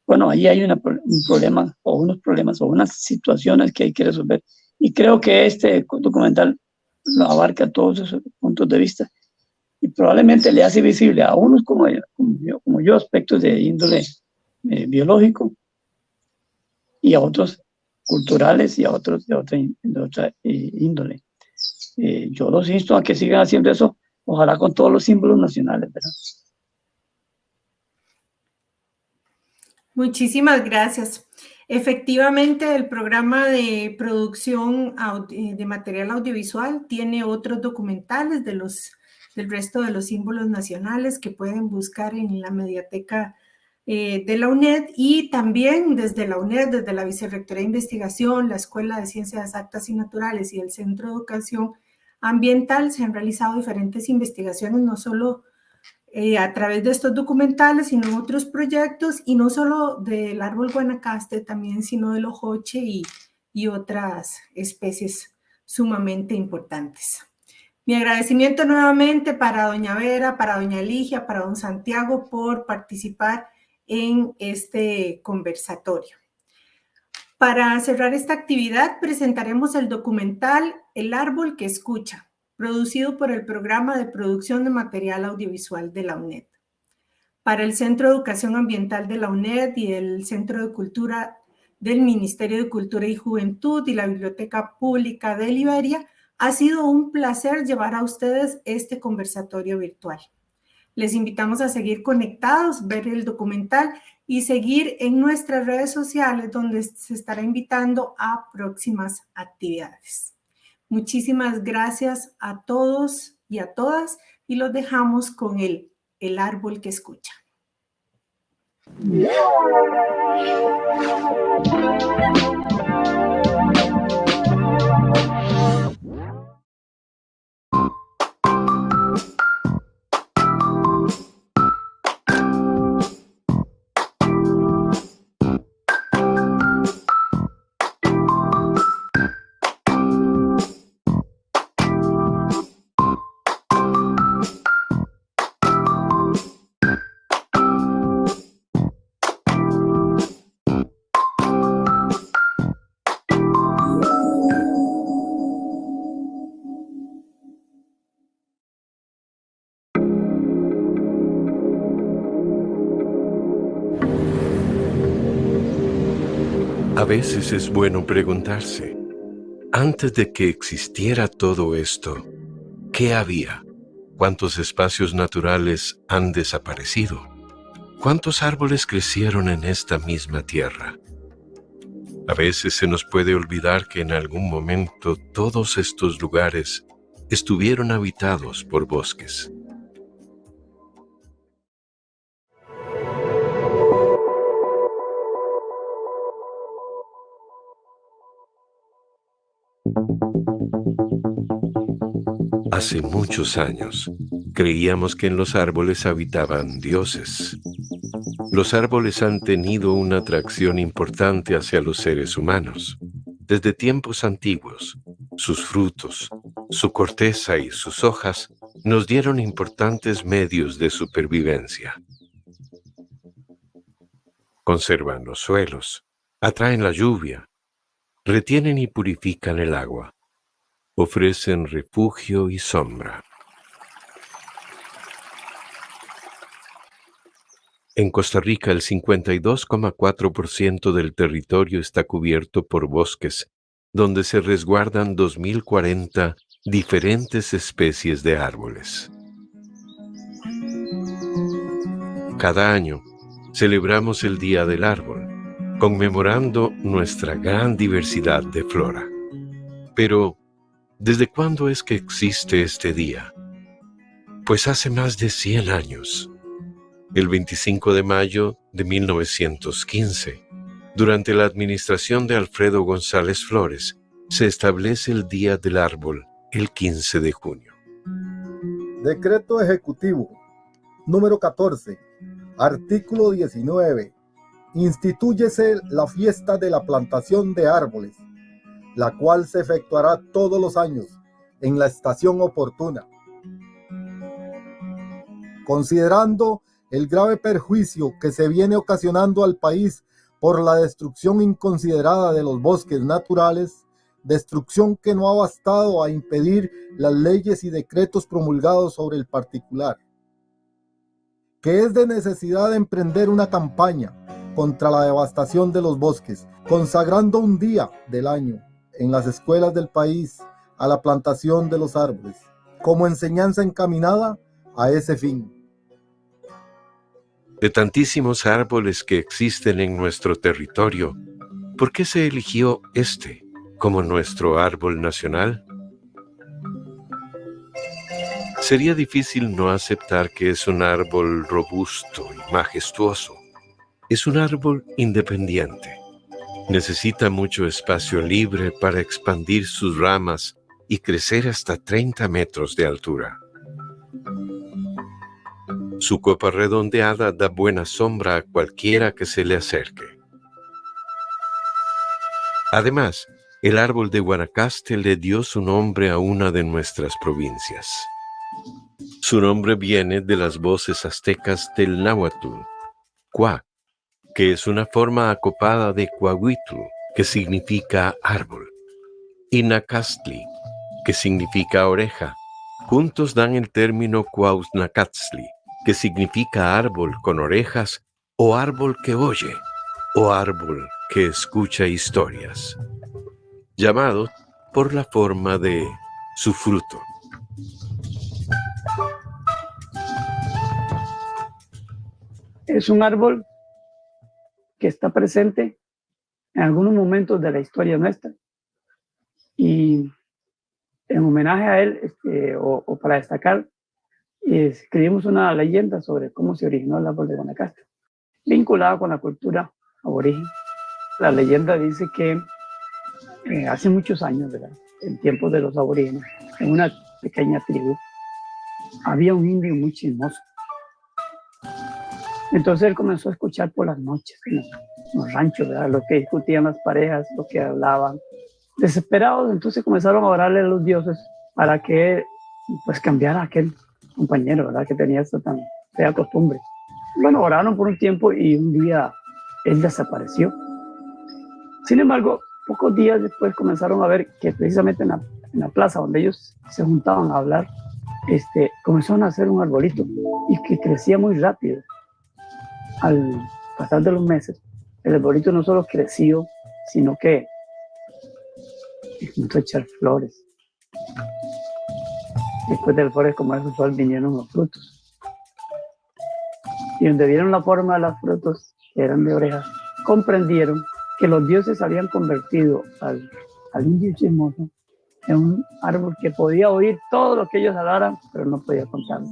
Bueno, ahí hay un problema o unos problemas o unas situaciones que hay que resolver. Y creo que este documental lo abarca todos esos puntos de vista y probablemente le hace visible a unos como yo aspectos de índole biológico y a otros culturales y a otros de otra índole. Yo los insto a que sigan haciendo eso, ojalá con todos los símbolos nacionales, ¿verdad? Muchísimas gracias. Efectivamente, el programa de producción de material audiovisual tiene otros documentales del resto de los símbolos nacionales que pueden buscar en la mediateca de la UNED, y también desde la UNED, desde la Vicerrectoría de Investigación, la Escuela de Ciencias Exactas y Naturales y el Centro de Educación Ambiental se han realizado diferentes investigaciones, no solo a través de estos documentales, sino otros proyectos, y no solo del árbol guanacaste, también sino del ojoche y otras especies sumamente importantes. Mi agradecimiento nuevamente para doña Vera, para doña Ligia, para don Santiago por participar en este conversatorio. Para cerrar esta actividad, presentaremos el documental El árbol que escucha, producido por el Programa de Producción de Material Audiovisual de la UNED. Para el Centro de Educación Ambiental de la UNED y el Centro de Cultura del Ministerio de Cultura y Juventud y la Biblioteca Pública de Liberia, ha sido un placer llevar a ustedes este conversatorio virtual. Les invitamos a seguir conectados, ver el documental y seguir en nuestras redes sociales, donde se estará invitando a próximas actividades. Muchísimas gracias a todos y a todas, y los dejamos con el árbol que escucha. A veces es bueno preguntarse, antes de que existiera todo esto, ¿qué había? ¿Cuántos espacios naturales han desaparecido? ¿Cuántos árboles crecieron en esta misma tierra? A veces se nos puede olvidar que en algún momento todos estos lugares estuvieron habitados por bosques. Hace muchos años, creíamos que en los árboles habitaban dioses. Los árboles han tenido una atracción importante hacia los seres humanos. Desde tiempos antiguos, sus frutos, su corteza y sus hojas nos dieron importantes medios de supervivencia. Conservan los suelos, atraen la lluvia, retienen y purifican el agua. Ofrecen refugio y sombra. En Costa Rica, el 52,4% del territorio está cubierto por bosques, donde se resguardan 2040 diferentes especies de árboles. Cada año, celebramos el Día del Árbol, conmemorando nuestra gran diversidad de flora. Pero, ¿desde cuándo es que existe este día? Pues hace más de 100 años. El 25 de mayo de 1915, durante la administración de Alfredo González Flores, se establece el Día del Árbol el 15 de junio. Decreto Ejecutivo número 14, artículo 19. Instituyese la fiesta de la plantación de árboles, la cual se efectuará todos los años en la estación oportuna. Considerando el grave perjuicio que se viene ocasionando al país por la destrucción inconsiderada de los bosques naturales, destrucción que no ha bastado a impedir las leyes y decretos promulgados sobre el particular, que es de necesidad emprender una campaña contra la devastación de los bosques, consagrando un día del año en las escuelas del país a la plantación de los árboles, como enseñanza encaminada a ese fin. De tantísimos árboles que existen en nuestro territorio, ¿por qué se eligió este como nuestro árbol nacional? Sería difícil no aceptar que es un árbol robusto y majestuoso. Es un árbol independiente. Necesita mucho espacio libre para expandir sus ramas y crecer hasta 30 metros de altura. Su copa redondeada da buena sombra a cualquiera que se le acerque. Además, el árbol de Guanacaste le dio su nombre a una de nuestras provincias. Su nombre viene de las voces aztecas del náhuatl, Cua, que es una forma acopada de Cuahuitl, que significa árbol, y Nacastli, que significa oreja. Juntos dan el término Cuauhnacatzli, que significa árbol con orejas, o árbol que oye, o árbol que escucha historias, llamado por la forma de su fruto. Es un árbol que está presente en algunos momentos de la historia nuestra, y en homenaje a él, o para destacar, escribimos una leyenda sobre cómo se originó el árbol de Guanacaste, vinculada con la cultura aborigen. La leyenda dice que hace muchos años, ¿verdad?, en tiempos de los aborígenes, en una pequeña tribu, había un indio muy chismoso. Entonces él comenzó a escuchar por las noches en los ranchos, ¿verdad?, lo que discutían las parejas, lo que hablaban. Desesperados, entonces comenzaron a orarle a los dioses para que pues cambiara a aquel compañero, ¿verdad?, que tenía esta tan fea costumbre. Bueno, oraron por un tiempo y un día él desapareció. Sin embargo, pocos días después comenzaron a ver que precisamente en la plaza donde ellos se juntaban a hablar, comenzaron a hacer un arbolito y que crecía muy rápido. Al pasar de los meses, el arbolito no solo creció, sino que comenzó a echar flores. Después del Forest Commerce Usual vinieron los frutos. Y donde vieron la forma de los frutos, que eran de orejas, comprendieron que los dioses habían convertido al indio chismoso en un árbol que podía oír todo lo que ellos hablaran, pero no podía contarlo.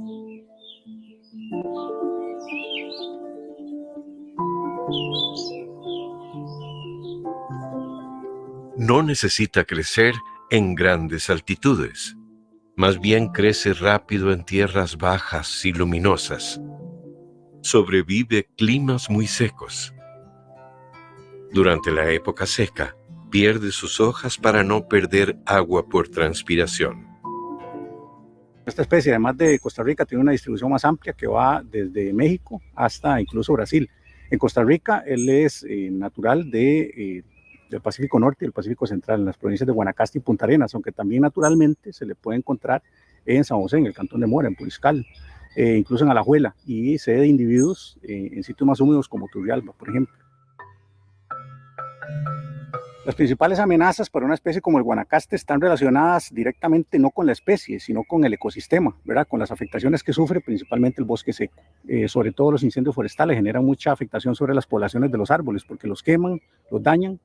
No necesita crecer en grandes altitudes. Más bien crece rápido en tierras bajas y luminosas. Sobrevive climas muy secos. Durante la época seca, pierde sus hojas para no perder agua por transpiración. Esta especie, además de Costa Rica, tiene una distribución más amplia que va desde México hasta incluso Brasil. En Costa Rica, él es natural del Pacífico Norte y del Pacífico Central, en las provincias de Guanacaste y Punta Arenas, aunque también naturalmente se le puede encontrar en San José, en el Cantón de Mora, en Puriscal, incluso en Alajuela, y se de individuos en sitios más húmedos como Turrialba, por ejemplo. Las principales amenazas para una especie como el guanacaste están relacionadas directamente no con la especie, sino con el ecosistema, ¿verdad? Con las afectaciones que sufre principalmente el bosque seco. Sobre todo los incendios forestales generan mucha afectación sobre las poblaciones de los árboles porque los queman, los dañan.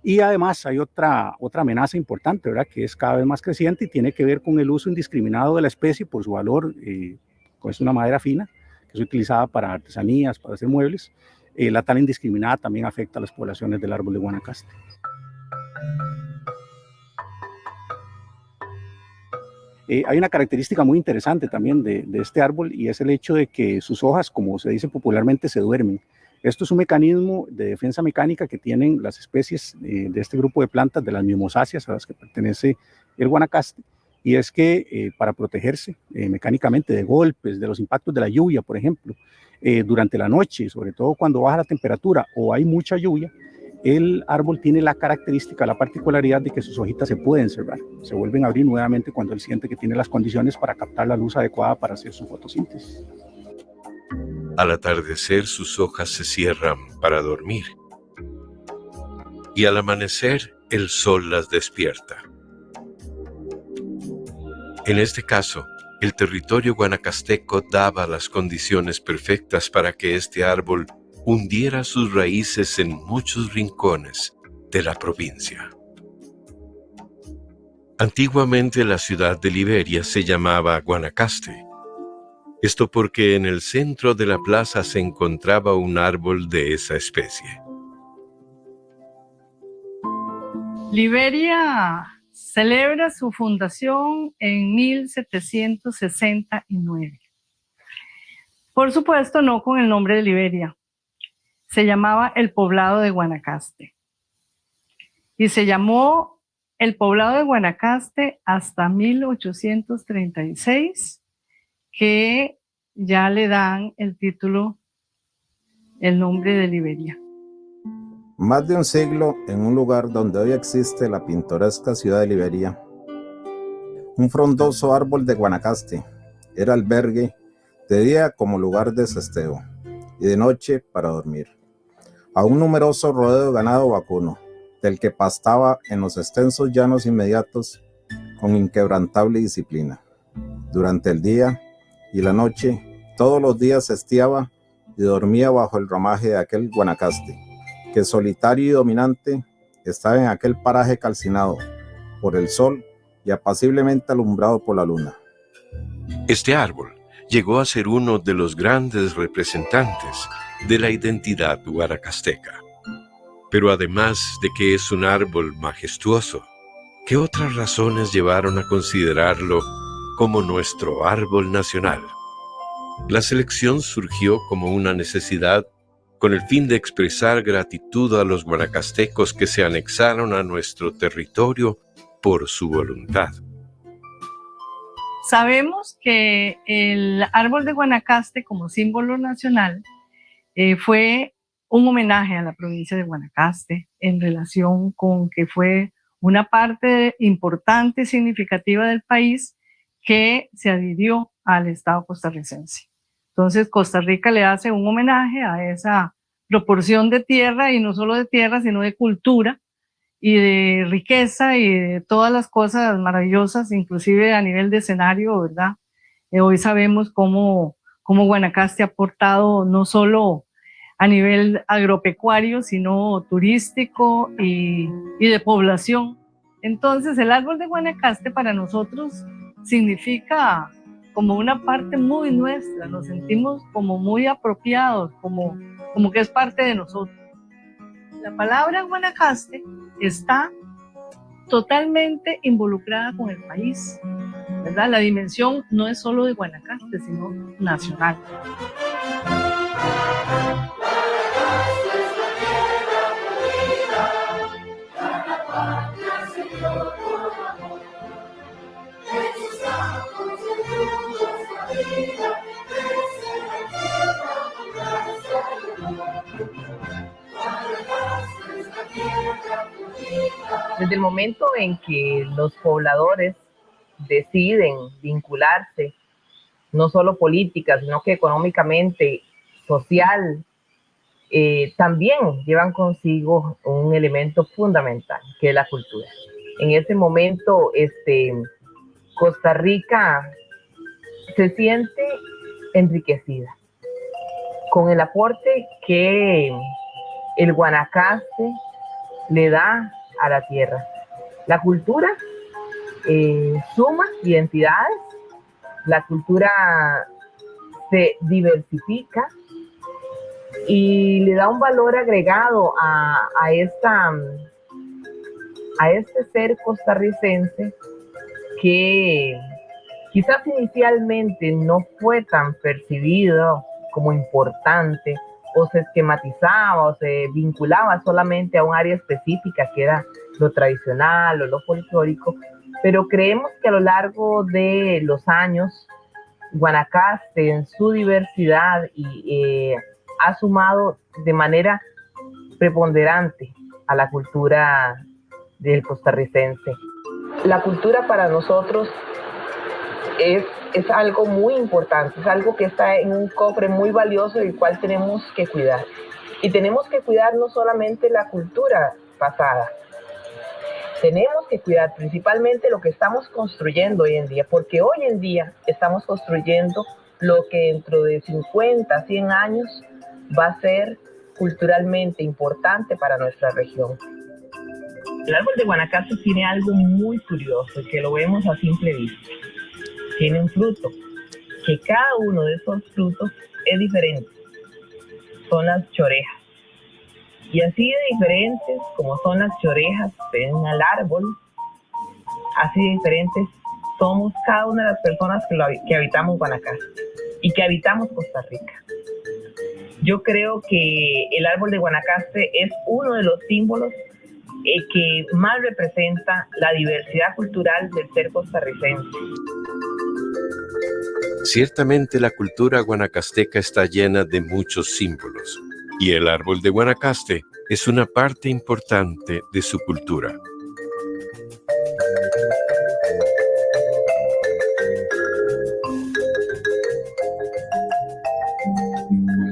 Y además hay otra amenaza importante, ¿verdad? Que es cada vez más creciente y tiene que ver con el uso indiscriminado de la especie por su valor, es una madera fina que es utilizada para artesanías, para hacer muebles. La tala indiscriminada también afecta a las poblaciones del árbol de guanacaste. Hay una característica muy interesante también de este árbol y es el hecho de que sus hojas, como se dice popularmente, se duermen. Esto es un mecanismo de defensa mecánica que tienen las especies de este grupo de plantas, de las mimosáceas a las que pertenece el guanacaste, y es que para protegerse mecánicamente de golpes, de los impactos de la lluvia, por ejemplo, durante la noche, sobre todo cuando baja la temperatura o hay mucha lluvia, el árbol tiene la característica, la particularidad de que sus hojitas se pueden cerrar, se vuelven a abrir nuevamente cuando él siente que tiene las condiciones para captar la luz adecuada para hacer su fotosíntesis. Al atardecer sus hojas se cierran para dormir y al amanecer el sol las despierta. En este caso, el territorio guanacasteco daba las condiciones perfectas para que este árbol hundiera sus raíces en muchos rincones de la provincia. Antiguamente la ciudad de Liberia se llamaba Guanacaste. Esto porque en el centro de la plaza se encontraba un árbol de esa especie. Liberia celebra su fundación en 1769. Por supuesto, no con el nombre de Liberia. Se llamaba el poblado de Guanacaste. Y se llamó el poblado de Guanacaste hasta 1836, que ya le dan el título, el nombre de Liberia. Más de un siglo en un lugar donde hoy existe la pintoresca ciudad de Liberia. Un frondoso árbol de Guanacaste era albergue de día como lugar de cesteo y de noche para dormir. A un numeroso rodeo de ganado vacuno, del que pastaba en los extensos llanos inmediatos con inquebrantable disciplina. Durante el día y la noche, todos los días se estiaba y dormía bajo el ramaje de aquel Guanacaste, que solitario y dominante estaba en aquel paraje calcinado por el sol y apaciblemente alumbrado por la luna. Este árbol llegó a ser uno de los grandes representantes de la identidad guanacasteca. Pero además de que es un árbol majestuoso, ¿qué otras razones llevaron a considerarlo como nuestro árbol nacional? La selección surgió como una necesidad con el fin de expresar gratitud a los guanacastecos que se anexaron a nuestro territorio por su voluntad. Sabemos que el árbol de Guanacaste como símbolo nacional fue un homenaje a la provincia de Guanacaste en relación con que fue una parte importante y significativa del país que se adhirió al Estado costarricense. Entonces, Costa Rica le hace un homenaje a esa proporción de tierra, y no solo de tierra, sino de cultura, y de riqueza y de todas las cosas maravillosas, inclusive a nivel de escenario, ¿verdad? Hoy sabemos cómo Guanacaste ha aportado no solo a nivel agropecuario, sino turístico y de población. Entonces, el árbol de Guanacaste para nosotros significa como una parte muy nuestra, nos sentimos como muy apropiados, como que es parte de nosotros. La palabra Guanacaste está totalmente involucrada con el país, ¿verdad? La dimensión no es solo de Guanacaste, sino nacional. Desde el momento en que los pobladores deciden vincularse, no solo política, sino que económicamente, social, también llevan consigo un elemento fundamental, que es la cultura. En ese momento, Costa Rica se siente enriquecida con el aporte que el Guanacaste le da a la tierra. La cultura suma identidades, la cultura se diversifica y le da un valor agregado a este ser costarricense que quizás inicialmente no fue tan percibido como importante, o se esquematizaba o se vinculaba solamente a un área específica que era lo tradicional o lo folclórico, pero creemos que a lo largo de los años Guanacaste en su diversidad ha sumado de manera preponderante a la cultura del costarricense. La cultura para nosotros es algo muy importante, es algo que está en un cofre muy valioso del cual tenemos que cuidar. Y tenemos que cuidar no solamente la cultura pasada, tenemos que cuidar principalmente lo que estamos construyendo hoy en día, porque hoy en día estamos construyendo lo que dentro de 50, 100 años va a ser culturalmente importante para nuestra región. El árbol de Guanacaste tiene algo muy curioso, que lo vemos a simple vista. Tiene un fruto, que cada uno de esos frutos es diferente. Son las chorejas. Y así de diferentes como son las chorejas en el árbol, así de diferentes somos cada una de las personas que habitamos Guanacaste y que habitamos Costa Rica. Yo creo que el árbol de Guanacaste es uno de los símbolos que más representa la diversidad cultural del ser costarricense. Ciertamente la cultura guanacasteca está llena de muchos símbolos, y el árbol de Guanacaste es una parte importante de su cultura.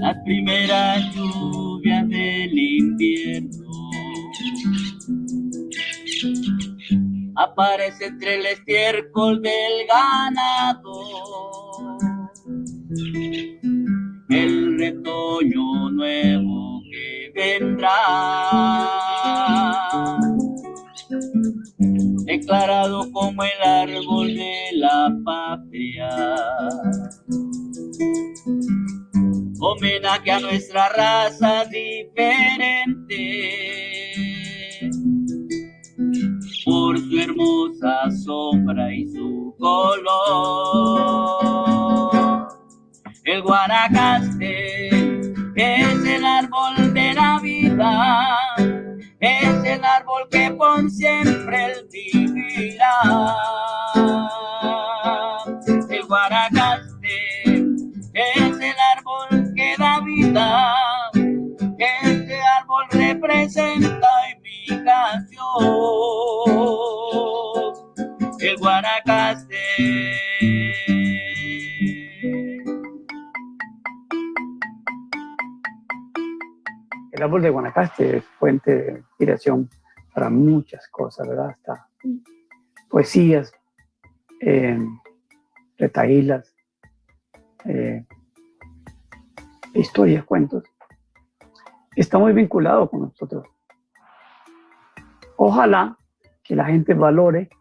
Las primeras lluvias del invierno aparece entre el estiércol del ganado el retoño nuevo que vendrá, declarado como el árbol de la patria, homenaje a nuestra raza diferente por su hermosa sombra y su color. El Guanacaste es el árbol de la vida, es el árbol que por siempre él vivirá. El Guanacaste es el árbol que da vida, este árbol representa mi canción. El Guanacaste. El árbol de Guanacaste es fuente de inspiración para muchas cosas, ¿verdad? Hasta poesías, retahílas, historias, cuentos. Está muy vinculado con nosotros. Ojalá que la gente valore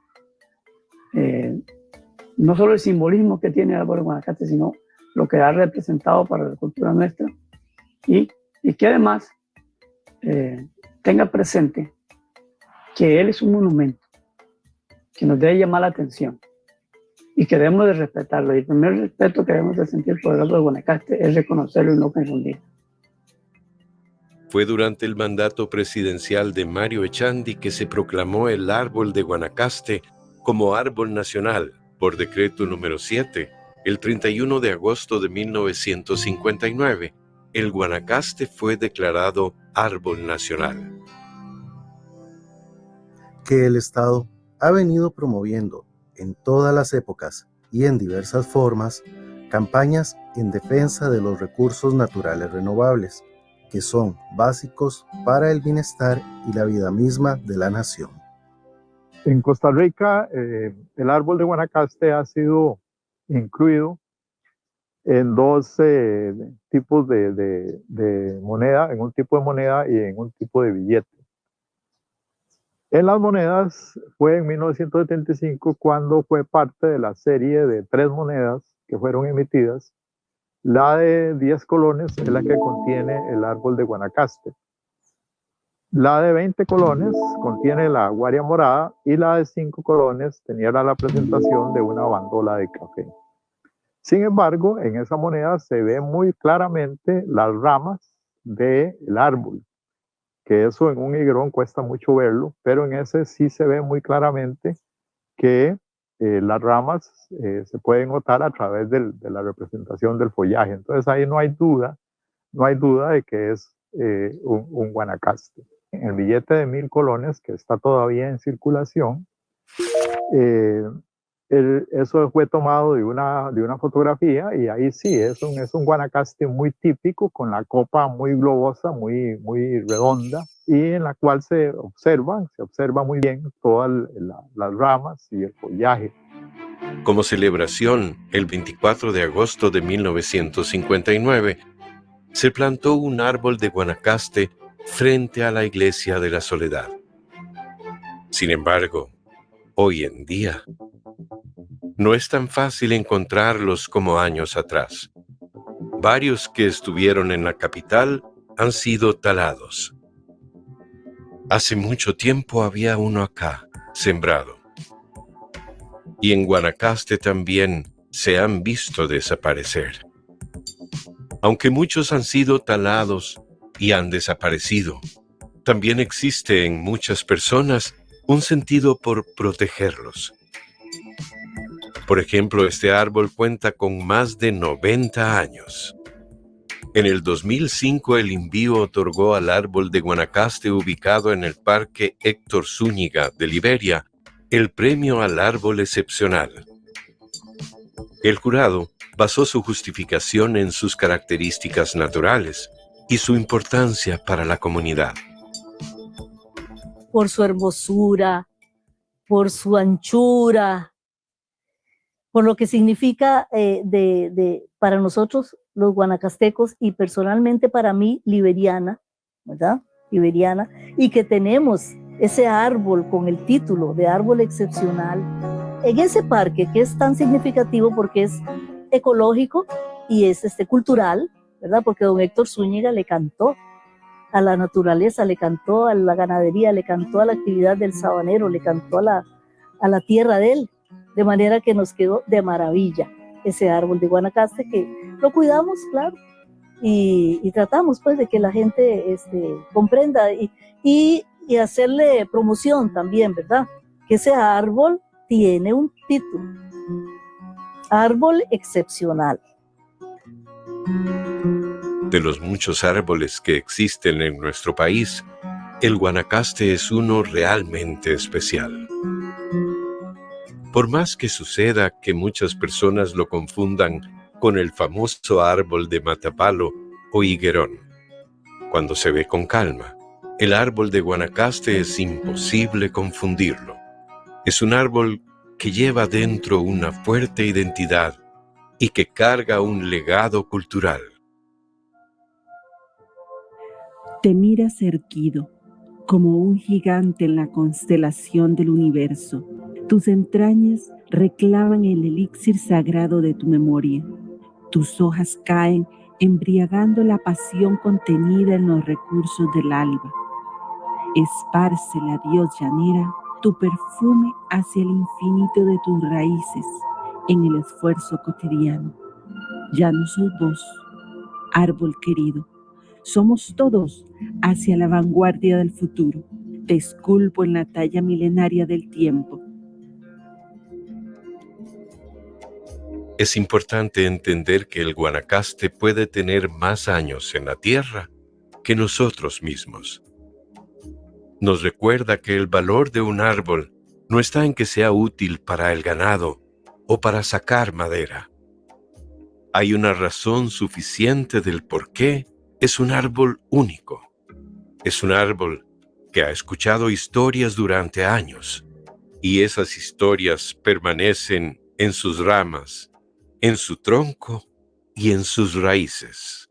no solo el simbolismo que tiene el árbol de Guanacaste, sino lo que ha representado para la cultura nuestra y que además tenga presente que él es un monumento que nos debe llamar la atención y que debemos de respetarlo. Y el primer respeto que debemos de sentir por el árbol de Guanacaste es reconocerlo y no confundirlo. Fue durante el mandato presidencial de Mario Echandi que se proclamó el árbol de Guanacaste como árbol nacional por decreto número 7, el 31 de agosto de 1959. El Guanacaste fue declarado árbol nacional. Que el Estado ha venido promoviendo en todas las épocas y en diversas formas campañas en defensa de los recursos naturales renovables, que son básicos para el bienestar y la vida misma de la nación. En Costa Rica, el árbol de Guanacaste ha sido incluido en dos tipos de moneda, en un tipo de moneda y en un tipo de billete. En las monedas fue en 1975 cuando fue parte de la serie de 3 monedas que fueron emitidas. La de 10 colones es la que contiene el árbol de Guanacaste. La de 20 colones contiene la guaria morada y la de 5 colones tenía la presentación de una bandola de café. Sin embargo, en esa moneda se ve muy claramente las ramas del árbol, que eso en un higuerón cuesta mucho verlo, pero en ese sí se ve muy claramente que las ramas se pueden notar a través de la representación del follaje. Entonces ahí no hay duda de que es un Guanacaste. En el billete de 1000 colones, que está todavía en circulación, eso fue tomado de una fotografía y ahí sí, es un Guanacaste muy típico, con la copa muy globosa, muy redonda, y en la cual se observa muy bien todas las ramas y el follaje. Como celebración, el 24 de agosto de 1959, se plantó un árbol de Guanacaste frente a la Iglesia de la Soledad. Sin embargo, hoy en día, no es tan fácil encontrarlos como años atrás. Varios que estuvieron en la capital han sido talados. Hace mucho tiempo había uno acá, sembrado. Y en Guanacaste también se han visto desaparecer. Aunque muchos han sido talados y han desaparecido, también existe en muchas personas un sentido por protegerlos. Por ejemplo, este árbol cuenta con más de 90 años. En el 2005, el INVIO otorgó al árbol de Guanacaste ubicado en el Parque Héctor Zúñiga de Liberia el premio al árbol excepcional. El jurado basó su justificación en sus características naturales y su importancia para la comunidad. Por su hermosura, por su anchura, por lo que significa para nosotros los guanacastecos y personalmente para mí liberiana, ¿verdad? Liberiana, y que tenemos ese árbol con el título de árbol excepcional en ese parque que es tan significativo porque es ecológico y es cultural, ¿verdad? Porque don Héctor Zúñiga le cantó a la naturaleza, le cantó a la ganadería, le cantó a la actividad del sabanero, le cantó a la tierra de él, de manera que nos quedó de maravilla ese árbol de Guanacaste, que lo cuidamos, claro, y tratamos pues de que la gente comprenda y hacerle promoción también, ¿verdad? Que ese árbol tiene un título, árbol excepcional. De los muchos árboles que existen en nuestro país, el Guanacaste es uno realmente especial. Por más que suceda que muchas personas lo confundan con el famoso árbol de matapalo o higuerón, cuando se ve con calma, El árbol de Guanacaste es imposible confundirlo. Es un árbol que lleva dentro una fuerte identidad y que carga un legado cultural. Te miras erguido, como un gigante en la constelación del universo. Tus entrañas reclaman el elixir sagrado de tu memoria. Tus hojas caen, embriagando la pasión contenida en los recursos del alba. Esparce la dios llanera tu perfume hacia el infinito de tus raíces en el esfuerzo cotidiano. Ya no sos vos, árbol querido. Somos todos hacia la vanguardia del futuro. Te esculpo en la talla milenaria del tiempo. Es importante entender que el Guanacaste puede tener más años en la tierra que nosotros mismos. Nos recuerda que el valor de un árbol no está en que sea útil para el ganado o para sacar madera. Hay una razón suficiente del por qué es un árbol único. Es un árbol que ha escuchado historias durante años y esas historias permanecen en sus ramas, en su tronco y en sus raíces.